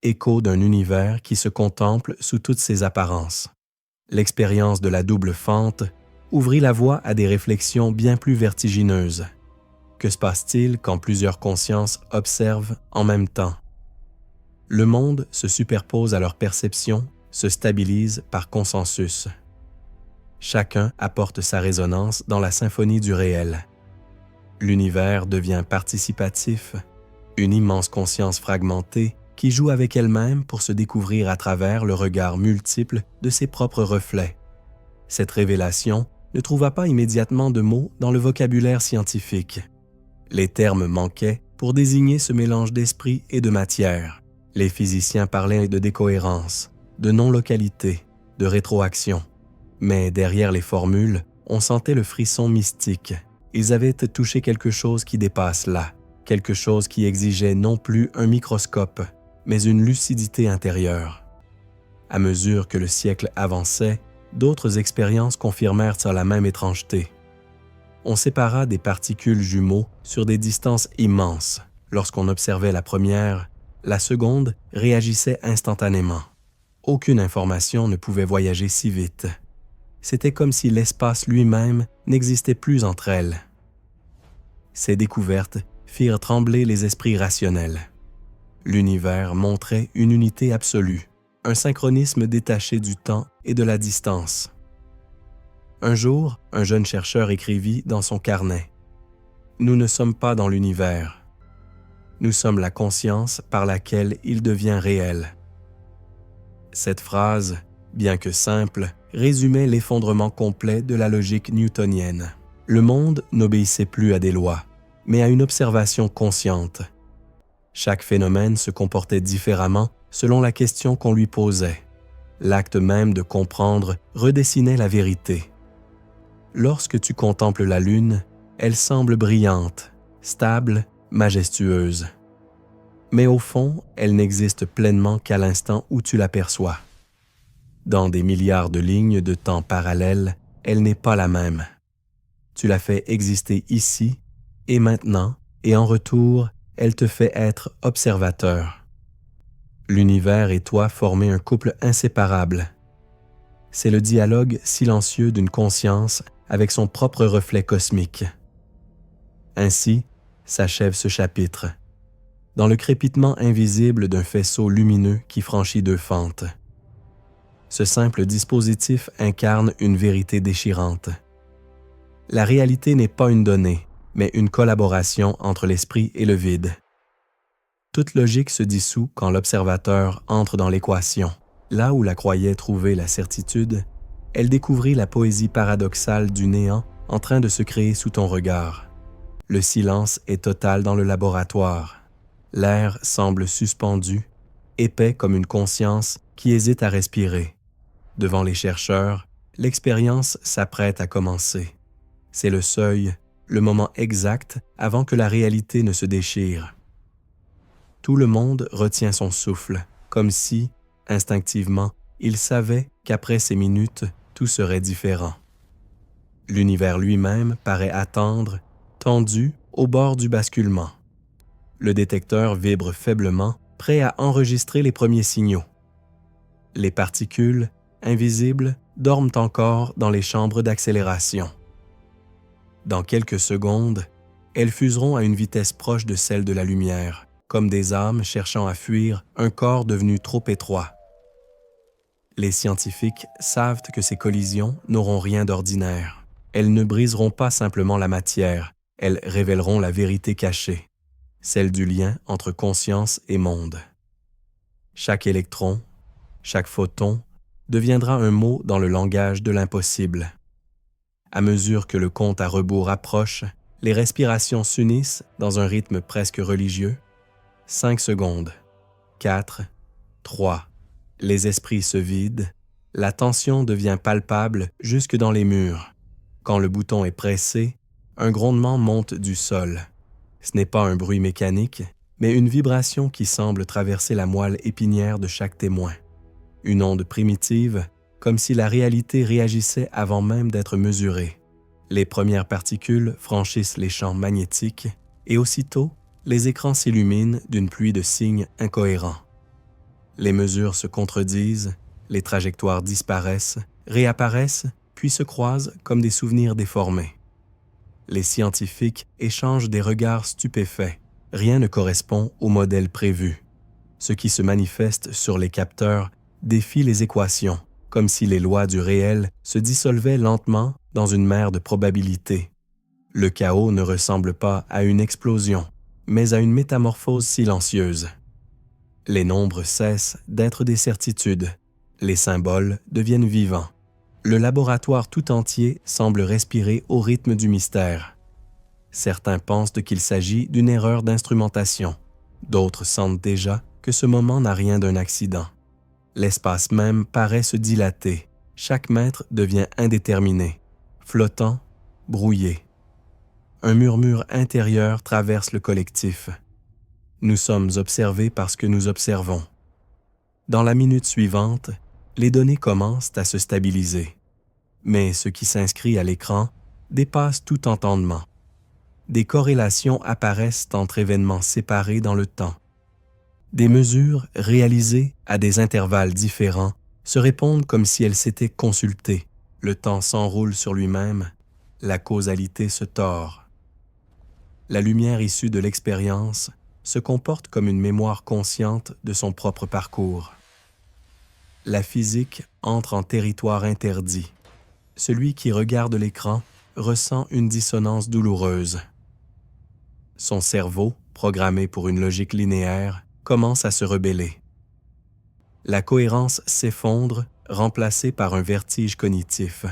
[SPEAKER 1] écho d'un univers qui se contemple sous toutes ses apparences. L'expérience de la double fente ouvrit la voie à des réflexions bien plus vertigineuses. Que se passe-t-il quand plusieurs consciences observent en même temps? Le monde se superpose à leur perception, se stabilise par consensus. Chacun apporte sa résonance dans la symphonie du réel. L'univers devient participatif, une immense conscience fragmentée qui joue avec elle-même pour se découvrir à travers le regard multiple de ses propres reflets. Cette révélation ne trouva pas immédiatement de mots dans le vocabulaire scientifique. Les termes manquaient pour désigner ce mélange d'esprit et de matière. Les physiciens parlaient de décohérence, de non-localité, de rétroaction. Mais derrière les formules, on sentait le frisson mystique. Ils avaient touché quelque chose qui dépasse là, quelque chose qui exigeait non plus un microscope, mais une lucidité intérieure. À mesure que le siècle avançait, d'autres expériences confirmèrent la même étrangeté. On sépara des particules jumeaux sur des distances immenses. Lorsqu'on observait la première, la seconde réagissait instantanément. Aucune information ne pouvait voyager si vite. C'était comme si l'espace lui-même n'existait plus entre elles. Ces découvertes firent trembler les esprits rationnels. L'univers montrait une unité absolue, un synchronisme détaché du temps et de la distance. Un jour, un jeune chercheur écrivit dans son carnet « Nous ne sommes pas dans l'univers. Nous sommes la conscience par laquelle il devient réel. » Cette phrase, bien que simple, résumait l'effondrement complet de la logique newtonienne. Le monde n'obéissait plus à des lois, mais à une observation consciente. Chaque phénomène se comportait différemment selon la question qu'on lui posait. L'acte même de comprendre redessinait la vérité. Lorsque tu contemples la lune, elle semble brillante, stable, majestueuse. Mais au fond, elle n'existe pleinement qu'à l'instant où tu l'aperçois. Dans des milliards de lignes de temps parallèles, elle n'est pas la même. Tu la fais exister ici et maintenant, et en retour, elle te fait être observateur. L'univers et toi formez un couple inséparable. C'est le dialogue silencieux d'une conscience avec son propre reflet cosmique. Ainsi s'achève ce chapitre, dans le crépitement invisible d'un faisceau lumineux qui franchit 2 fentes. Ce simple dispositif incarne une vérité déchirante. La réalité n'est pas une donnée, mais une collaboration entre l'esprit et le vide. Toute logique se dissout quand l'observateur entre dans l'équation. Là où la croyait trouver la certitude, elle découvrit la poésie paradoxale du néant en train de se créer sous ton regard. Le silence est total dans le laboratoire. L'air semble suspendu, épais comme une conscience qui hésite à respirer. Devant les chercheurs, l'expérience s'apprête à commencer. C'est le seuil, le moment exact avant que la réalité ne se déchire. Tout le monde retient son souffle, comme si, instinctivement, il savait qu'après ces minutes, tout serait différent. L'univers lui-même paraît attendre, tendu au bord du basculement. Le détecteur vibre faiblement, prêt à enregistrer les premiers signaux. Les particules, invisibles, dorment encore dans les chambres d'accélération. Dans quelques secondes, elles fuseront à une vitesse proche de celle de la lumière, comme des âmes cherchant à fuir un corps devenu trop étroit. Les scientifiques savent que ces collisions n'auront rien d'ordinaire. Elles ne briseront pas simplement la matière, elles révéleront la vérité cachée, celle du lien entre conscience et monde. Chaque électron, chaque photon, deviendra un mot dans le langage de l'impossible. À mesure que le compte à rebours approche, les respirations s'unissent dans un rythme presque religieux. 5 secondes, 4, 3. Les esprits se vident, la tension devient palpable jusque dans les murs. Quand le bouton est pressé, un grondement monte du sol. Ce n'est pas un bruit mécanique, mais une vibration qui semble traverser la moelle épinière de chaque témoin. Une onde primitive, comme si la réalité réagissait avant même d'être mesurée. Les premières particules franchissent les champs magnétiques et aussitôt, les écrans s'illuminent d'une pluie de signes incohérents. Les mesures se contredisent, les trajectoires disparaissent, réapparaissent, puis se croisent comme des souvenirs déformés. Les scientifiques échangent des regards stupéfaits. Rien ne correspond au modèle prévu. Ce qui se manifeste sur les capteurs défie les équations, comme si les lois du réel se dissolvaient lentement dans une mer de probabilités. Le chaos ne ressemble pas à une explosion, mais à une métamorphose silencieuse. Les nombres cessent d'être des certitudes. Les symboles deviennent vivants. Le laboratoire tout entier semble respirer au rythme du mystère. Certains pensent qu'il s'agit d'une erreur d'instrumentation. D'autres sentent déjà que ce moment n'a rien d'un accident. L'espace même paraît se dilater. Chaque mètre devient indéterminé, flottant, brouillé. Un murmure intérieur traverse le collectif. Nous sommes observés parce que nous observons. Dans la minute suivante, les données commencent à se stabiliser. Mais ce qui s'inscrit à l'écran dépasse tout entendement. Des corrélations apparaissent entre événements séparés dans le temps. Des mesures réalisées à des intervalles différents se répondent comme si elles s'étaient consultées. Le temps s'enroule sur lui-même, la causalité se tord. La lumière issue de l'expérience se comporte comme une mémoire consciente de son propre parcours. La physique entre en territoire interdit. Celui qui regarde l'écran ressent une dissonance douloureuse. Son cerveau, programmé pour une logique linéaire, commence à se rebeller. La cohérence s'effondre, remplacée par un vertige cognitif.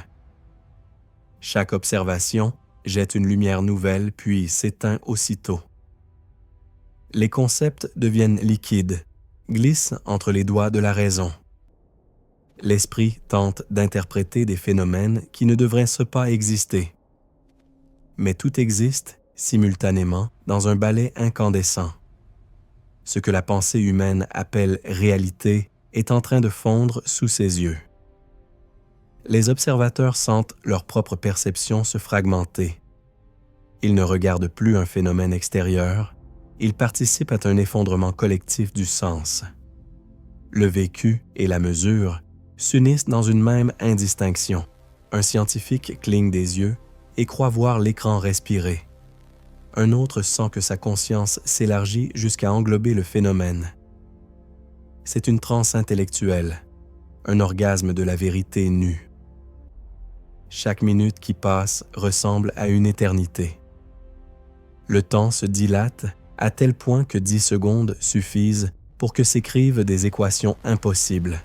[SPEAKER 1] Chaque observation jette une lumière nouvelle puis s'éteint aussitôt. Les concepts deviennent liquides, glissent entre les doigts de la raison. L'esprit tente d'interpréter des phénomènes qui ne devraient pas exister. Mais tout existe simultanément dans un balai incandescent. Ce que la pensée humaine appelle réalité est en train de fondre sous ses yeux. Les observateurs sentent leur propre perception se fragmenter. Ils ne regardent plus un phénomène extérieur, ils participent à un effondrement collectif du sens. Le vécu et la mesure s'unissent dans une même indistinction. Un scientifique cligne des yeux et croit voir l'écran respirer. Un autre sent que sa conscience s'élargit jusqu'à englober le phénomène. C'est une transe intellectuelle, un orgasme de la vérité nue. Chaque minute qui passe ressemble à une éternité. Le temps se dilate à tel point que 10 secondes suffisent pour que s'écrivent des équations impossibles.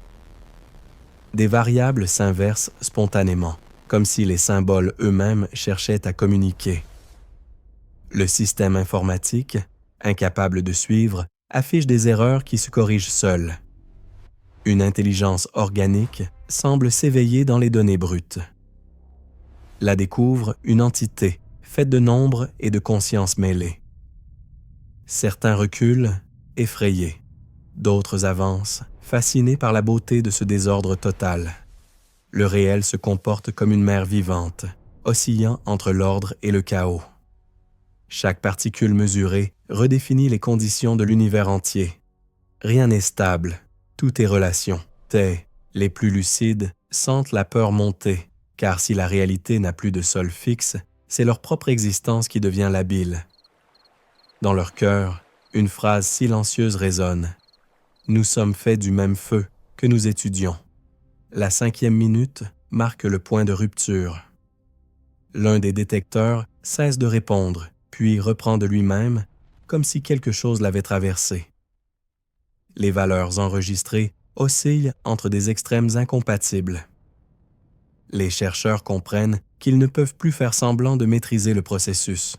[SPEAKER 1] Des variables s'inversent spontanément, comme si les symboles eux-mêmes cherchaient à communiquer. Le système informatique, incapable de suivre, affiche des erreurs qui se corrigent seules. Une intelligence organique semble s'éveiller dans les données brutes. La découvre une entité, faite de nombres et de conscience mêlées. Certains reculent, effrayés. D'autres avancent, fascinés par la beauté de ce désordre total. Le réel se comporte comme une mer vivante, oscillant entre l'ordre et le chaos. Chaque particule mesurée redéfinit les conditions de l'univers entier. Rien n'est stable, tout est relation. Les plus lucides sentent la peur monter, car si la réalité n'a plus de sol fixe, c'est leur propre existence qui devient labile. Dans leur cœur, une phrase silencieuse résonne. Nous sommes faits du même feu que nous étudions. La 5e minute marque le point de rupture. L'un des détecteurs cesse de répondre, puis reprend de lui-même, comme si quelque chose l'avait traversé. Les valeurs enregistrées oscillent entre des extrêmes incompatibles. Les chercheurs comprennent qu'ils ne peuvent plus faire semblant de maîtriser le processus.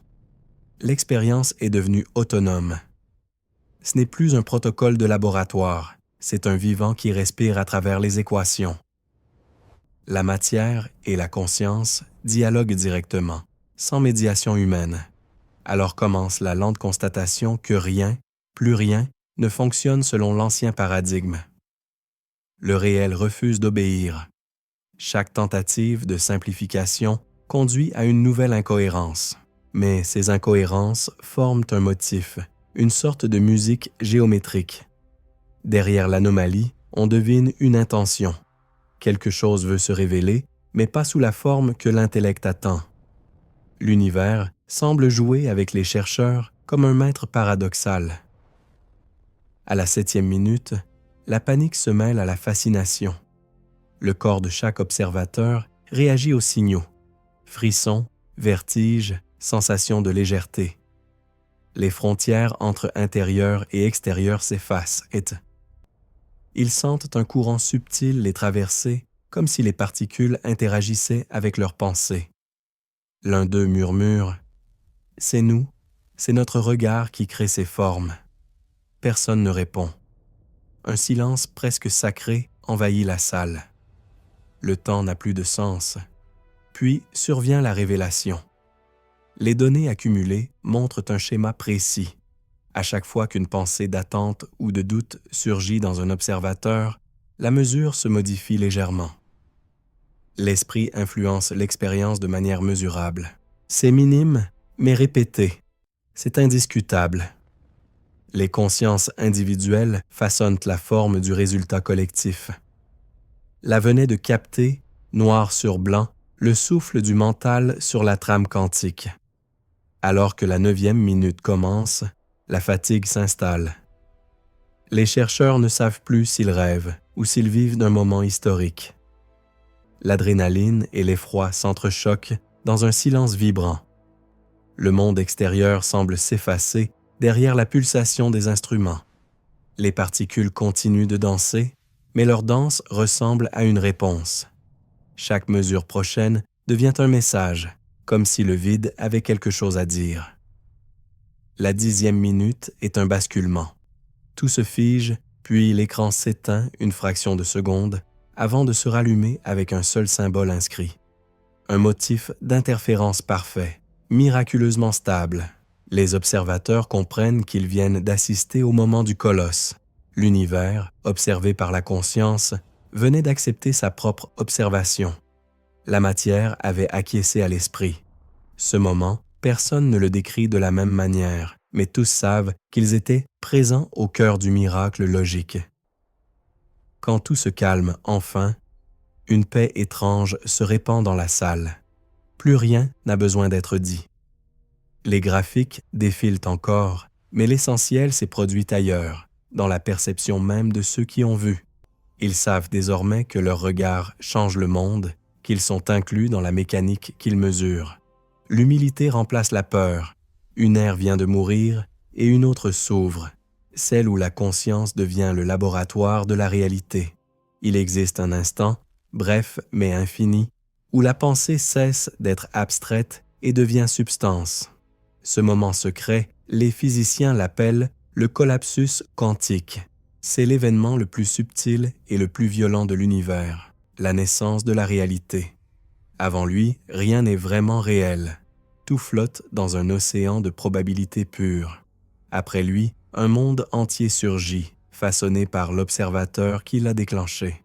[SPEAKER 1] L'expérience est devenue autonome. Ce n'est plus un protocole de laboratoire, c'est un vivant qui respire à travers les équations. La matière et la conscience dialoguent directement, sans médiation humaine. Alors commence la lente constatation que rien, plus rien, ne fonctionne selon l'ancien paradigme. Le réel refuse d'obéir. Chaque tentative de simplification conduit à une nouvelle incohérence. Mais ces incohérences forment un motif, une sorte de musique géométrique. Derrière l'anomalie, on devine une intention. Quelque chose veut se révéler, mais pas sous la forme que l'intellect attend. L'univers semble jouer avec les chercheurs comme un maître paradoxal. À la 7e minute, la panique se mêle à la fascination. Le corps de chaque observateur réagit aux signaux. Frissons, vertiges, sensation de légèreté. Les frontières entre intérieur et extérieur s'effacent et ils sentent un courant subtil les traverser comme si les particules interagissaient avec leurs pensées. L'un d'eux murmure « C'est nous, c'est notre regard qui crée ces formes. » Personne ne répond. Un silence presque sacré envahit la salle. Le temps n'a plus de sens. Puis survient la révélation. Les données accumulées montrent un schéma précis. À chaque fois qu'une pensée d'attente ou de doute surgit dans un observateur, la mesure se modifie légèrement. L'esprit influence l'expérience de manière mesurable. C'est minime, mais répété. C'est indiscutable. Les consciences individuelles façonnent la forme du résultat collectif. Là venait de capter, noir sur blanc, le souffle du mental sur la trame quantique. Alors que la 9e minute commence, la fatigue s'installe. Les chercheurs ne savent plus s'ils rêvent ou s'ils vivent d'un moment historique. L'adrénaline et l'effroi s'entrechoquent dans un silence vibrant. Le monde extérieur semble s'effacer derrière la pulsation des instruments. Les particules continuent de danser, mais leur danse ressemble à une réponse. Chaque mesure prochaine devient un message, comme si le vide avait quelque chose à dire. La 10e minute est un basculement. Tout se fige, puis l'écran s'éteint une fraction de seconde avant de se rallumer avec un seul symbole inscrit. Un motif d'interférence parfait, miraculeusement stable. Les observateurs comprennent qu'ils viennent d'assister au moment du colosse. L'univers, observé par la conscience, venait d'accepter sa propre observation. La matière avait acquiescé à l'esprit. Ce moment, personne ne le décrit de la même manière, mais tous savent qu'ils étaient présents au cœur du miracle logique. Quand tout se calme enfin, une paix étrange se répand dans la salle. Plus rien n'a besoin d'être dit. Les graphiques défilent encore, mais l'essentiel s'est produit ailleurs, dans la perception même de ceux qui ont vu. Ils savent désormais que leur regard change le monde, qu'ils sont inclus dans la mécanique qu'ils mesurent. L'humilité remplace la peur. Une ère vient de mourir et une autre s'ouvre, celle où la conscience devient le laboratoire de la réalité. Il existe un instant, bref mais infini, où la pensée cesse d'être abstraite et devient substance. Ce moment secret, les physiciens l'appellent le collapsus quantique. C'est l'événement le plus subtil et le plus violent de l'univers, la naissance de la réalité. Avant lui, rien n'est vraiment réel. Tout flotte dans un océan de probabilités pures. Après lui, un monde entier surgit, façonné par l'observateur qui l'a déclenché.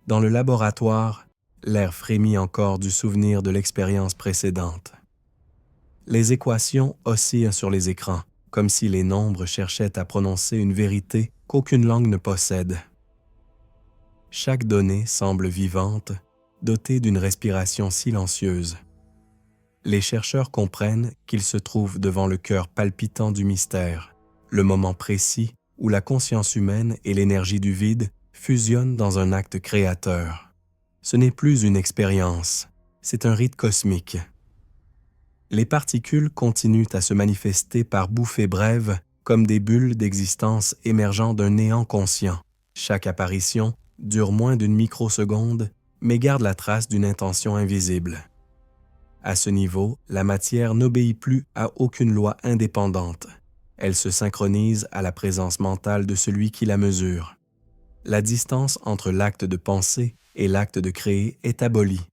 [SPEAKER 1] Dans le laboratoire, l'air frémit encore du souvenir de l'expérience précédente. Les équations oscillent sur les écrans, comme si les nombres cherchaient à prononcer une vérité qu'aucune langue ne possède. Chaque donnée semble vivante, dotée d'une respiration silencieuse. Les chercheurs comprennent qu'ils se trouvent devant le cœur palpitant du mystère, le moment précis où la conscience humaine et l'énergie du vide fusionnent dans un acte créateur. Ce n'est plus une expérience, c'est un rite cosmique. Les particules continuent à se manifester par bouffées brèves, comme des bulles d'existence émergeant d'un néant conscient. Chaque apparition dure moins d'une microseconde, mais garde la trace d'une intention invisible. À ce niveau, la matière n'obéit plus à aucune loi indépendante. Elle se synchronise à la présence mentale de celui qui la mesure. La distance entre l'acte de penser et l'acte de créer est abolie.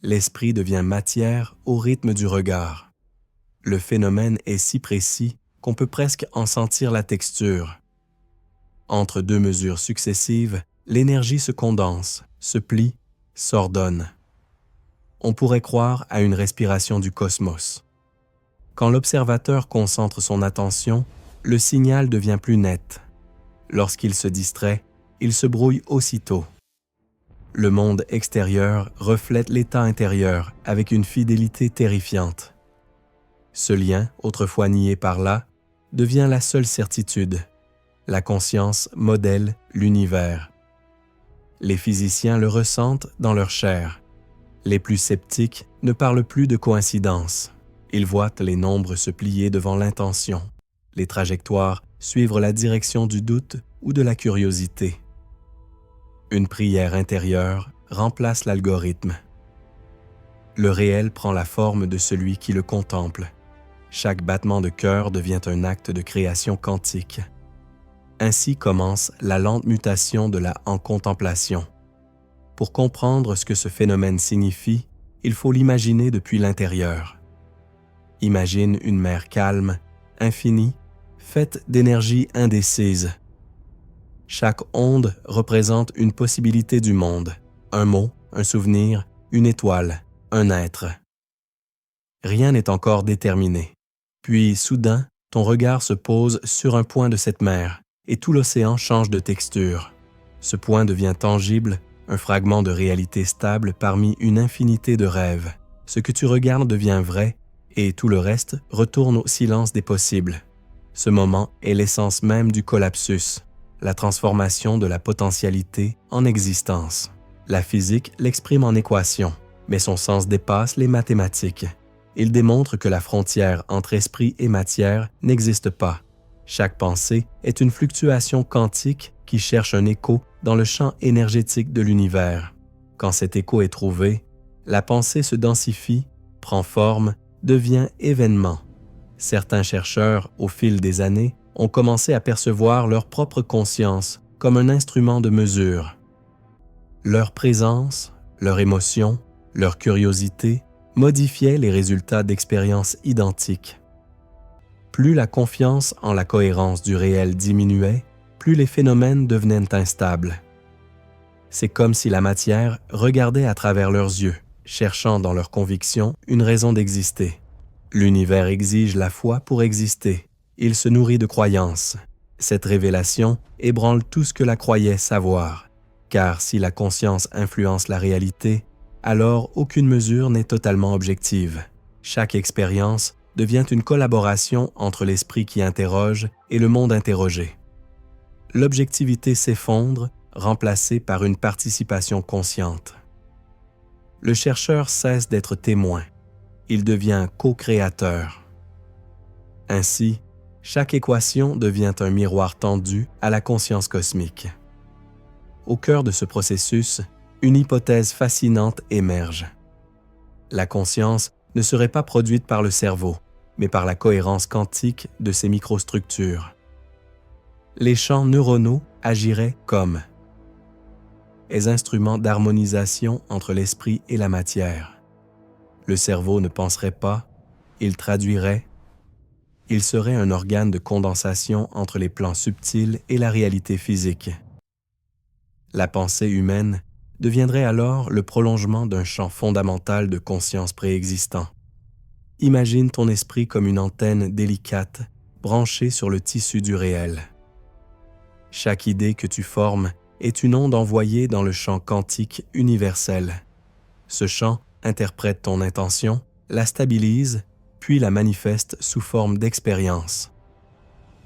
[SPEAKER 1] L'esprit devient matière au rythme du regard. Le phénomène est si précis qu'on peut presque en sentir la texture. Entre deux mesures successives, l'énergie se condense, se plie, s'ordonne. On pourrait croire à une respiration du cosmos. Quand l'observateur concentre son attention, le signal devient plus net. Lorsqu'il se distrait, il se brouille aussitôt. Le monde extérieur reflète l'état intérieur avec une fidélité terrifiante. Ce lien, autrefois nié par là, devient la seule certitude. La conscience modèle l'univers. Les physiciens le ressentent dans leur chair. Les plus sceptiques ne parlent plus de coïncidence. Ils voient les nombres se plier devant l'intention, les trajectoires suivre la direction du doute ou de la curiosité. Une prière intérieure remplace l'algorithme. Le réel prend la forme de celui qui le contemple. Chaque battement de cœur devient un acte de création quantique. Ainsi commence la lente mutation de la en contemplation. Pour comprendre ce que ce phénomène signifie, il faut l'imaginer depuis l'intérieur. Imagine une mer calme, infinie, faite d'énergie indécise. Chaque onde représente une possibilité du monde, un mot, un souvenir, une étoile, un être. Rien n'est encore déterminé. Puis, soudain, ton regard se pose sur un point de cette mer et tout l'océan change de texture. Ce point devient tangible, un fragment de réalité stable parmi une infinité de rêves. Ce que tu regardes devient vrai et tout le reste retourne au silence des possibles. Ce moment est l'essence même du collapsus, la transformation de la potentialité en existence. La physique l'exprime en équations, mais son sens dépasse les mathématiques. Il démontre que la frontière entre esprit et matière n'existe pas. Chaque pensée est une fluctuation quantique qui cherche un écho dans le champ énergétique de l'univers. Quand cet écho est trouvé, la pensée se densifie, prend forme, devient événement. Certains chercheurs, au fil des années, ont commencé à percevoir leur propre conscience comme un instrument de mesure. Leur présence, leur émotion, leur curiosité modifiaient les résultats d'expériences identiques. Plus la confiance en la cohérence du réel diminuait, plus les phénomènes devenaient instables. C'est comme si la matière regardait à travers leurs yeux, cherchant dans leurs convictions une raison d'exister. L'univers exige la foi pour exister. Il se nourrit de croyances. Cette révélation ébranle tout ce que la croyait savoir. Car si la conscience influence la réalité, alors aucune mesure n'est totalement objective. Chaque expérience devient une collaboration entre l'esprit qui interroge et le monde interrogé. L'objectivité s'effondre, remplacée par une participation consciente. Le chercheur cesse d'être témoin. Il devient co-créateur. Ainsi, chaque équation devient un miroir tendu à la conscience cosmique. Au cœur de ce processus, une hypothèse fascinante émerge. La conscience ne serait pas produite par le cerveau, mais par la cohérence quantique de ses microstructures. Les champs neuronaux agiraient comme les instruments d'harmonisation entre l'esprit et la matière. Le cerveau ne penserait pas, il traduirait. Il serait un organe de condensation entre les plans subtils et la réalité physique. La pensée humaine deviendrait alors le prolongement d'un champ fondamental de conscience préexistant. Imagine ton esprit comme une antenne délicate branchée sur le tissu du réel. Chaque idée que tu formes est une onde envoyée dans le champ quantique universel. Ce champ interprète ton intention, la stabilise, puis la manifeste sous forme d'expérience.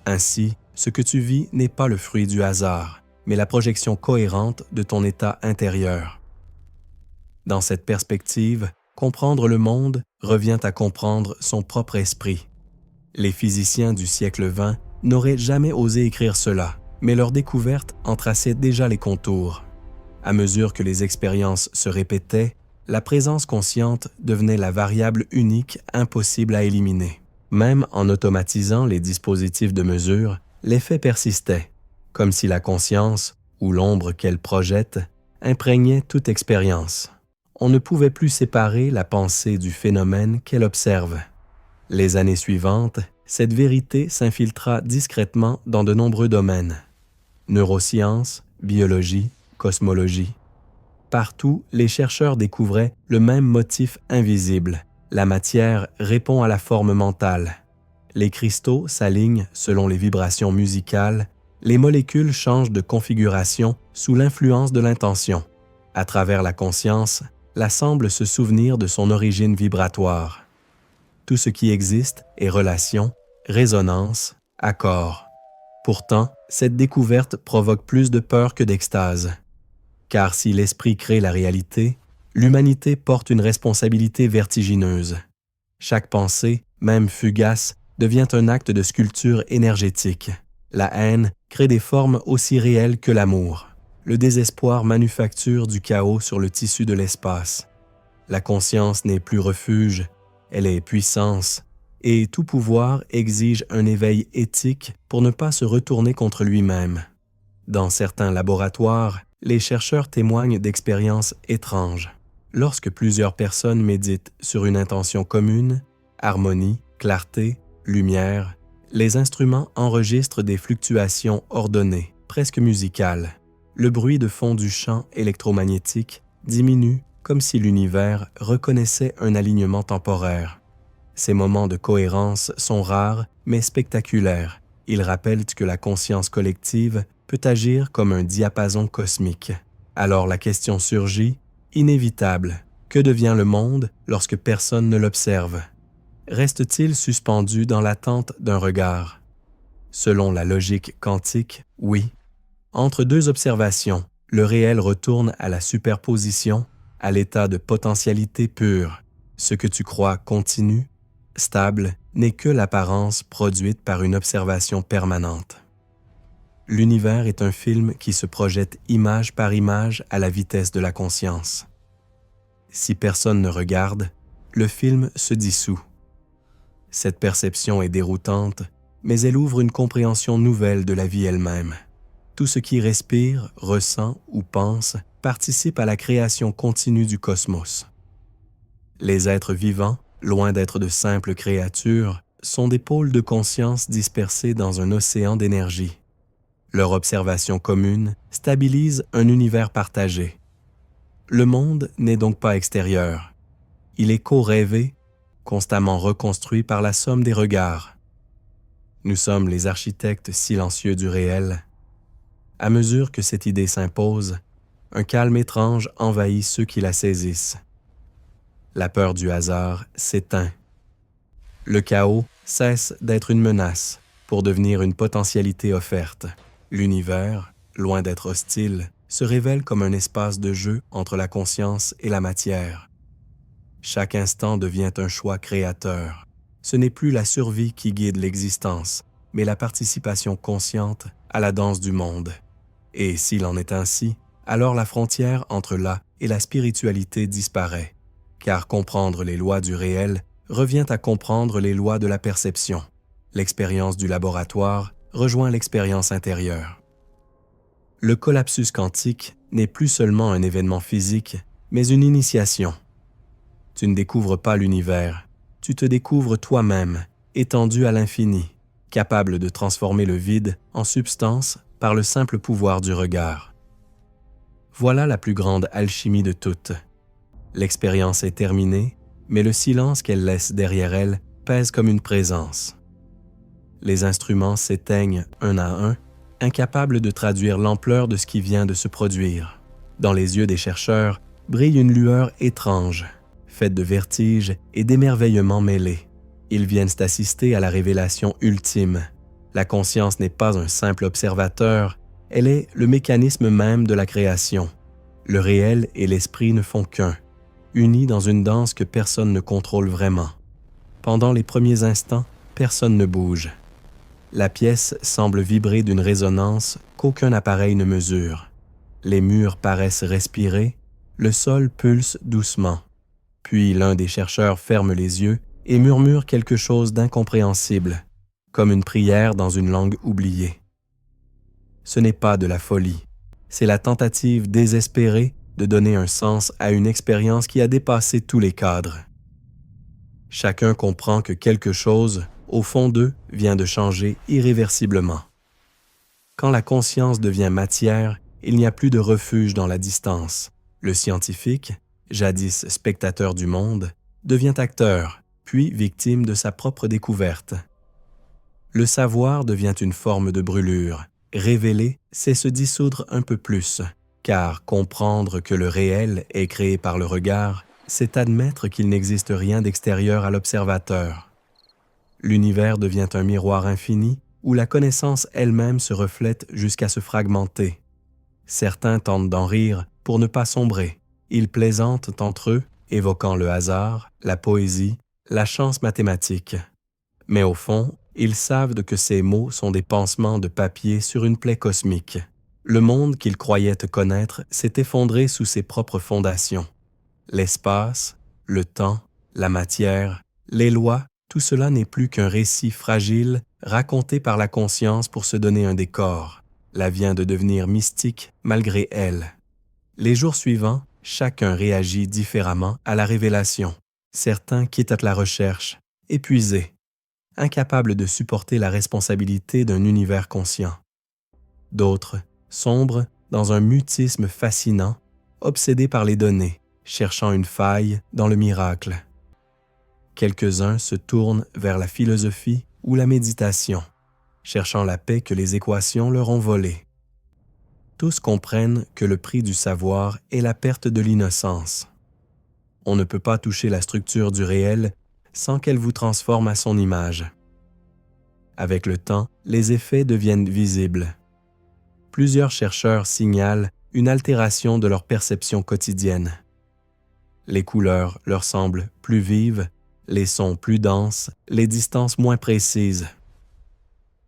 [SPEAKER 1] Ainsi, ce que tu vis n'est pas le fruit du hasard, mais la projection cohérente de ton état intérieur. Dans cette perspective, comprendre le monde revient à comprendre son propre esprit. Les physiciens du siècle XX n'auraient jamais osé écrire cela, mais leur découverte en traçait déjà les contours. À mesure que les expériences se répétaient, la présence consciente devenait la variable unique impossible à éliminer. Même en automatisant les dispositifs de mesure, l'effet persistait, comme si la conscience, ou l'ombre qu'elle projette, imprégnait toute expérience. On ne pouvait plus séparer la pensée du phénomène qu'elle observe. Les années suivantes, cette vérité s'infiltra discrètement dans de nombreux domaines. Neurosciences, biologie, cosmologie. Partout, les chercheurs découvraient le même motif invisible. La matière répond à la forme mentale. Les cristaux s'alignent selon les vibrations musicales, les molécules changent de configuration sous l'influence de l'intention. À travers la conscience, la semble se souvenir de son origine vibratoire. Tout ce qui existe est relation, résonance, accord. Pourtant, cette découverte provoque plus de peur que d'extase. Car si l'esprit crée la réalité, l'humanité porte une responsabilité vertigineuse. Chaque pensée, même fugace, devient un acte de sculpture énergétique. La haine crée des formes aussi réelles que l'amour. Le désespoir manufacture du chaos sur le tissu de l'espace. La conscience n'est plus refuge, elle est puissance, et tout pouvoir exige un éveil éthique pour ne pas se retourner contre lui-même. Dans certains laboratoires, les chercheurs témoignent d'expériences étranges. Lorsque plusieurs personnes méditent sur une intention commune, harmonie, clarté, lumière, les instruments enregistrent des fluctuations ordonnées, presque musicales. Le bruit de fond du champ électromagnétique diminue comme si l'univers reconnaissait un alignement temporaire. Ces moments de cohérence sont rares mais spectaculaires. Ils rappellent que la conscience collective peut agir comme un diapason cosmique. Alors la question surgit, inévitable, que devient le monde lorsque personne ne l'observe? Reste-t-il suspendu dans l'attente d'un regard? Selon la logique quantique, oui. Entre deux observations, le réel retourne à la superposition, à l'état de potentialité pure. Ce que tu crois continu, stable, n'est que l'apparence produite par une observation permanente. L'univers est un film qui se projette image par image à la vitesse de la conscience. Si personne ne regarde, le film se dissout. Cette perception est déroutante, mais elle ouvre une compréhension nouvelle de la vie elle-même. Tout ce qui respire, ressent ou pense participe à la création continue du cosmos. Les êtres vivants, loin d'être de simples créatures, sont des pôles de conscience dispersés dans un océan d'énergie. Leur observation commune stabilise un univers partagé. Le monde n'est donc pas extérieur. Il est co-rêvé, constamment reconstruit par la somme des regards. Nous sommes les architectes silencieux du réel. À mesure que cette idée s'impose, un calme étrange envahit ceux qui la saisissent. La peur du hasard s'éteint. Le chaos cesse d'être une menace pour devenir une potentialité offerte. L'univers, loin d'être hostile, se révèle comme un espace de jeu entre la conscience et la matière. Chaque instant devient un choix créateur. Ce n'est plus la survie qui guide l'existence, mais la participation consciente à la danse du monde. Et s'il en est ainsi, alors la frontière entre là et la spiritualité disparaît, car comprendre les lois du réel revient à comprendre les lois de la perception. L'expérience du laboratoire rejoint l'expérience intérieure. Le collapsus quantique n'est plus seulement un événement physique, mais une initiation. Tu ne découvres pas l'univers, tu te découvres toi-même, étendu à l'infini, capable de transformer le vide en substance par le simple pouvoir du regard. Voilà la plus grande alchimie de toutes. L'expérience est terminée, mais le silence qu'elle laisse derrière elle pèse comme une présence. Les instruments s'éteignent un à un, incapables de traduire l'ampleur de ce qui vient de se produire. Dans les yeux des chercheurs brille une lueur étrange, faite de vertige et d'émerveillement mêlés. Ils viennent assister à la révélation ultime. La conscience n'est pas un simple observateur, elle est le mécanisme même de la création. Le réel et l'esprit ne font qu'un, unis dans une danse que personne ne contrôle vraiment. Pendant les premiers instants, personne ne bouge. La pièce semble vibrer d'une résonance qu'aucun appareil ne mesure. Les murs paraissent respirer, le sol pulse doucement. Puis l'un des chercheurs ferme les yeux et murmure quelque chose d'incompréhensible, comme une prière dans une langue oubliée. Ce n'est pas de la folie, c'est la tentative désespérée de donner un sens à une expérience qui a dépassé tous les cadres. Chacun comprend que quelque chose, au fond d'eux, vient de changer irréversiblement. Quand la conscience devient matière, il n'y a plus de refuge dans la distance. Le scientifique, jadis spectateur du monde, devient acteur, puis victime de sa propre découverte. Le savoir devient une forme de brûlure, Révéler, c'est se dissoudre un peu plus, car comprendre que le réel est créé par le regard, c'est admettre qu'il n'existe rien d'extérieur à l'observateur. L'univers devient un miroir infini où la connaissance elle-même se reflète jusqu'à se fragmenter. Certains tentent d'en rire pour ne pas sombrer. Ils plaisantent entre eux, évoquant le hasard, la poésie, la chance mathématique. Mais au fond, ils savent que ces mots sont des pansements de papier sur une plaie cosmique. Le monde qu'ils croyaient connaître s'est effondré sous ses propres fondations. L'espace, le temps, la matière, les lois, tout cela n'est plus qu'un récit fragile raconté par la conscience pour se donner un décor. La vient de devenir mystique malgré elle. Les jours suivants, chacun réagit différemment à la révélation. Certains quittent la recherche, épuisés, incapables de supporter la responsabilité d'un univers conscient. D'autres sombrent dans un mutisme fascinant, obsédés par les données, cherchant une faille dans le miracle. Quelques-uns se tournent vers la philosophie ou la méditation, cherchant la paix que les équations leur ont volée. Tous comprennent que le prix du savoir est la perte de l'innocence. On ne peut pas toucher la structure du réel sans qu'elle vous transforme à son image. Avec le temps, les effets deviennent visibles. Plusieurs chercheurs signalent une altération de leur perception quotidienne. Les couleurs leur semblent plus vives, les sons plus denses, les distances moins précises.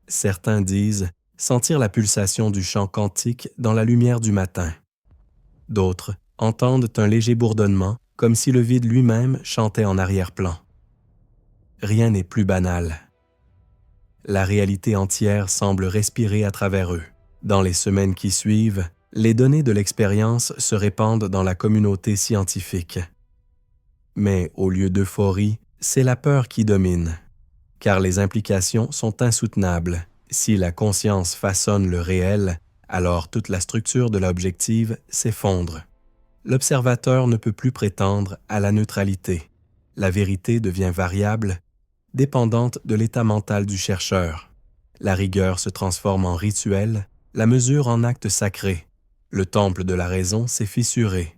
[SPEAKER 1] Certains disent sentir la pulsation du champ quantique dans la lumière du matin. D'autres entendent un léger bourdonnement, comme si le vide lui-même chantait en arrière-plan. Rien n'est plus banal. La réalité entière semble respirer à travers eux. Dans les semaines qui suivent, les données de l'expérience se répandent dans la communauté scientifique. Mais au lieu d'euphorie, c'est la peur qui domine, car les implications sont insoutenables. Si la conscience façonne le réel, alors toute la structure de l'objective s'effondre. L'observateur ne peut plus prétendre à la neutralité. La vérité devient variable, dépendante de l'état mental du chercheur. La rigueur se transforme en rituel, la mesure en acte sacré. Le temple de la raison s'est fissuré.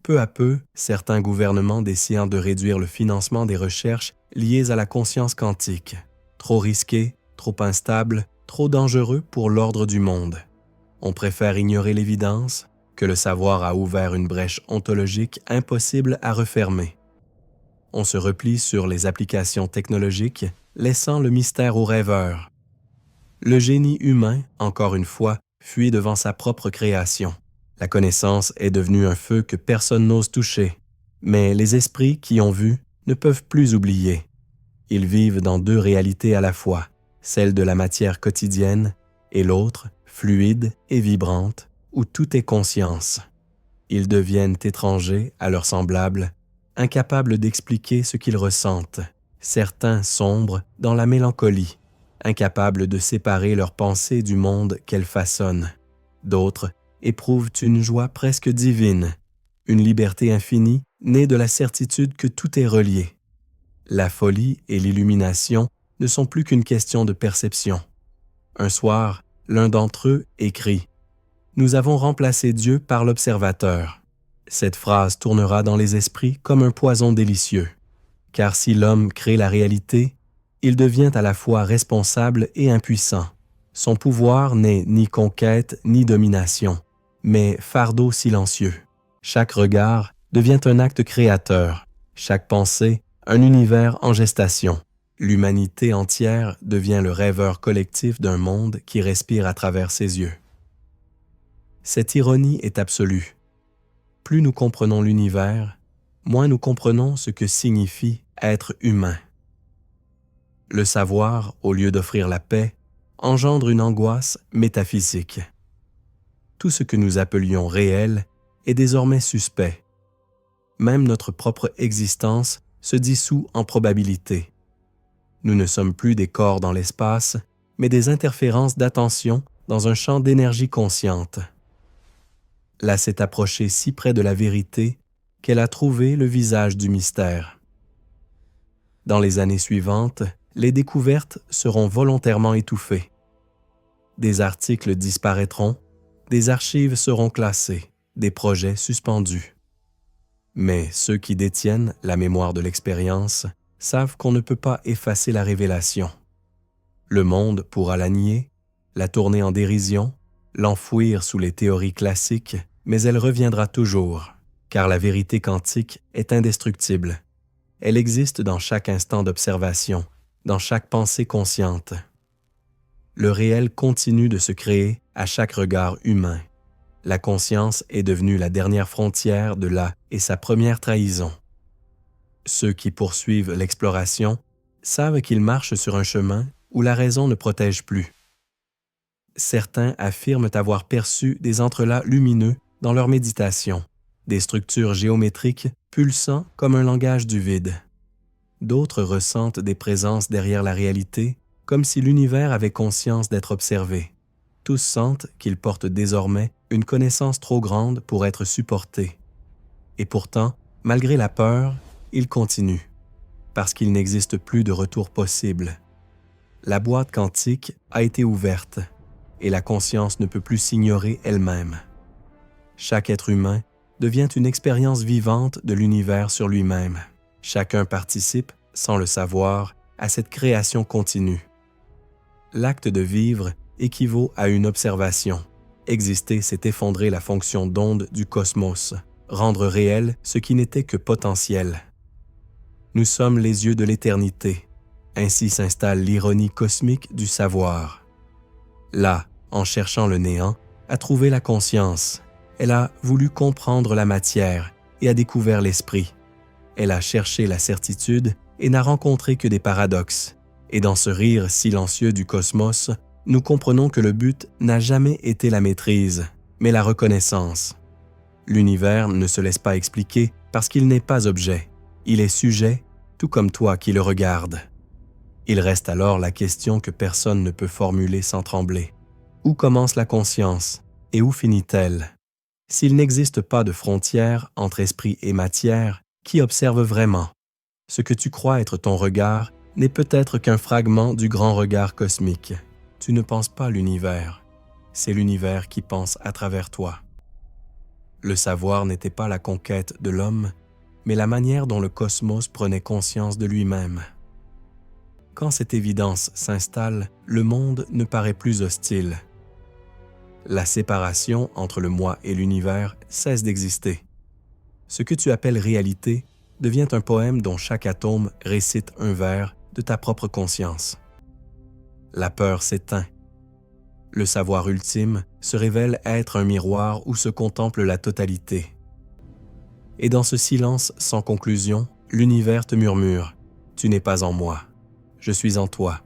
[SPEAKER 1] Peu à peu, certains gouvernements décident de réduire le financement des recherches liées à la conscience quantique. Trop risqué, trop instable, trop dangereux pour l'ordre du monde. On préfère ignorer l'évidence que le savoir a ouvert une brèche ontologique impossible à refermer. On se replie sur les applications technologiques, laissant le mystère aux rêveurs. Le génie humain, encore une fois, fuit devant sa propre création. La connaissance est devenue un feu que personne n'ose toucher, mais les esprits qui ont vu ne peuvent plus oublier. Ils vivent dans deux réalités à la fois, celle de la matière quotidienne et l'autre, fluide et vibrante, où tout est conscience. Ils deviennent étrangers à leurs semblables, incapables d'expliquer ce qu'ils ressentent. Certains sombrent dans la mélancolie, incapables de séparer leurs pensées du monde qu'elles façonnent. D'autres éprouvent une joie presque divine, une liberté infinie née de la certitude que tout est relié. La folie et l'illumination ne sont plus qu'une question de perception. Un soir, l'un d'entre eux écrit « Nous avons remplacé Dieu par l'observateur ». Cette phrase tournera dans les esprits comme un poison délicieux. Car si l'homme crée la réalité, il devient à la fois responsable et impuissant. Son pouvoir n'est ni conquête ni domination, mais fardeau silencieux. Chaque regard devient un acte créateur, chaque pensée un univers en gestation. L'humanité entière devient le rêveur collectif d'un monde qui respire à travers ses yeux. Cette ironie est absolue. Plus nous comprenons l'univers, moins nous comprenons ce que signifie être humain. Le savoir, au lieu d'offrir la paix, engendre une angoisse métaphysique. Tout ce que nous appelions réel est désormais suspect. Même notre propre existence se dissout en probabilité. Nous ne sommes plus des corps dans l'espace, mais des interférences d'attention dans un champ d'énergie consciente. Là s'est approchée si près de la vérité qu'elle a trouvé le visage du mystère. Dans les années suivantes, les découvertes seront volontairement étouffées. Des articles disparaîtront, des archives seront classées, des projets suspendus. Mais ceux qui détiennent la mémoire de l'expérience savent qu'on ne peut pas effacer la révélation. Le monde pourra la nier, la tourner en dérision, l'enfouir sous les théories classiques, mais elle reviendra toujours, car la vérité quantique est indestructible. Elle existe dans chaque instant d'observation, dans chaque pensée consciente. Le réel continue de se créer à chaque regard humain. La conscience est devenue la dernière frontière de la et sa première trahison. Ceux qui poursuivent l'exploration savent qu'ils marchent sur un chemin où la raison ne protège plus. Certains affirment avoir perçu des entrelacs lumineux dans leur méditation, des structures géométriques pulsant comme un langage du vide. D'autres ressentent des présences derrière la réalité, comme si l'univers avait conscience d'être observé. Tous sentent qu'ils portent désormais une connaissance trop grande pour être supportée. Et pourtant, malgré la peur, ils continuent, parce qu'il n'existe plus de retour possible. La boîte quantique a été ouverte, et la conscience ne peut plus s'ignorer elle-même. Chaque être humain devient une expérience vivante de l'univers sur lui-même. Chacun participe, sans le savoir, à cette création continue. L'acte de vivre équivaut à une observation. Exister, c'est effondrer la fonction d'onde du cosmos, rendre réel ce qui n'était que potentiel. Nous sommes les yeux de l'éternité. Ainsi s'installe l'ironie cosmique du savoir. Là, en cherchant le néant, a trouvé la conscience. Elle a voulu comprendre la matière et a découvert l'esprit. Elle a cherché la certitude et n'a rencontré que des paradoxes. Et dans ce rire silencieux du cosmos, nous comprenons que le but n'a jamais été la maîtrise, mais la reconnaissance. L'univers ne se laisse pas expliquer parce qu'il n'est pas objet. Il est sujet, tout comme toi qui le regardes. Il reste alors la question que personne ne peut formuler sans trembler. Où commence la conscience et où finit-elle? S'il n'existe pas de frontière entre esprit et matière, qui observe vraiment? Ce que tu crois être ton regard n'est peut-être qu'un fragment du grand regard cosmique. Tu ne penses pas l'univers, c'est l'univers qui pense à travers toi. Le savoir n'était pas la conquête de l'homme, mais la manière dont le cosmos prenait conscience de lui-même. Quand cette évidence s'installe, le monde ne paraît plus hostile. La séparation entre le moi et l'univers cesse d'exister. Ce que tu appelles réalité devient un poème dont chaque atome récite un vers de ta propre conscience. La peur s'éteint. Le savoir ultime se révèle être un miroir où se contemple la totalité. Et dans ce silence sans conclusion, l'univers te murmure « Tu n'es pas en moi, je suis en toi ».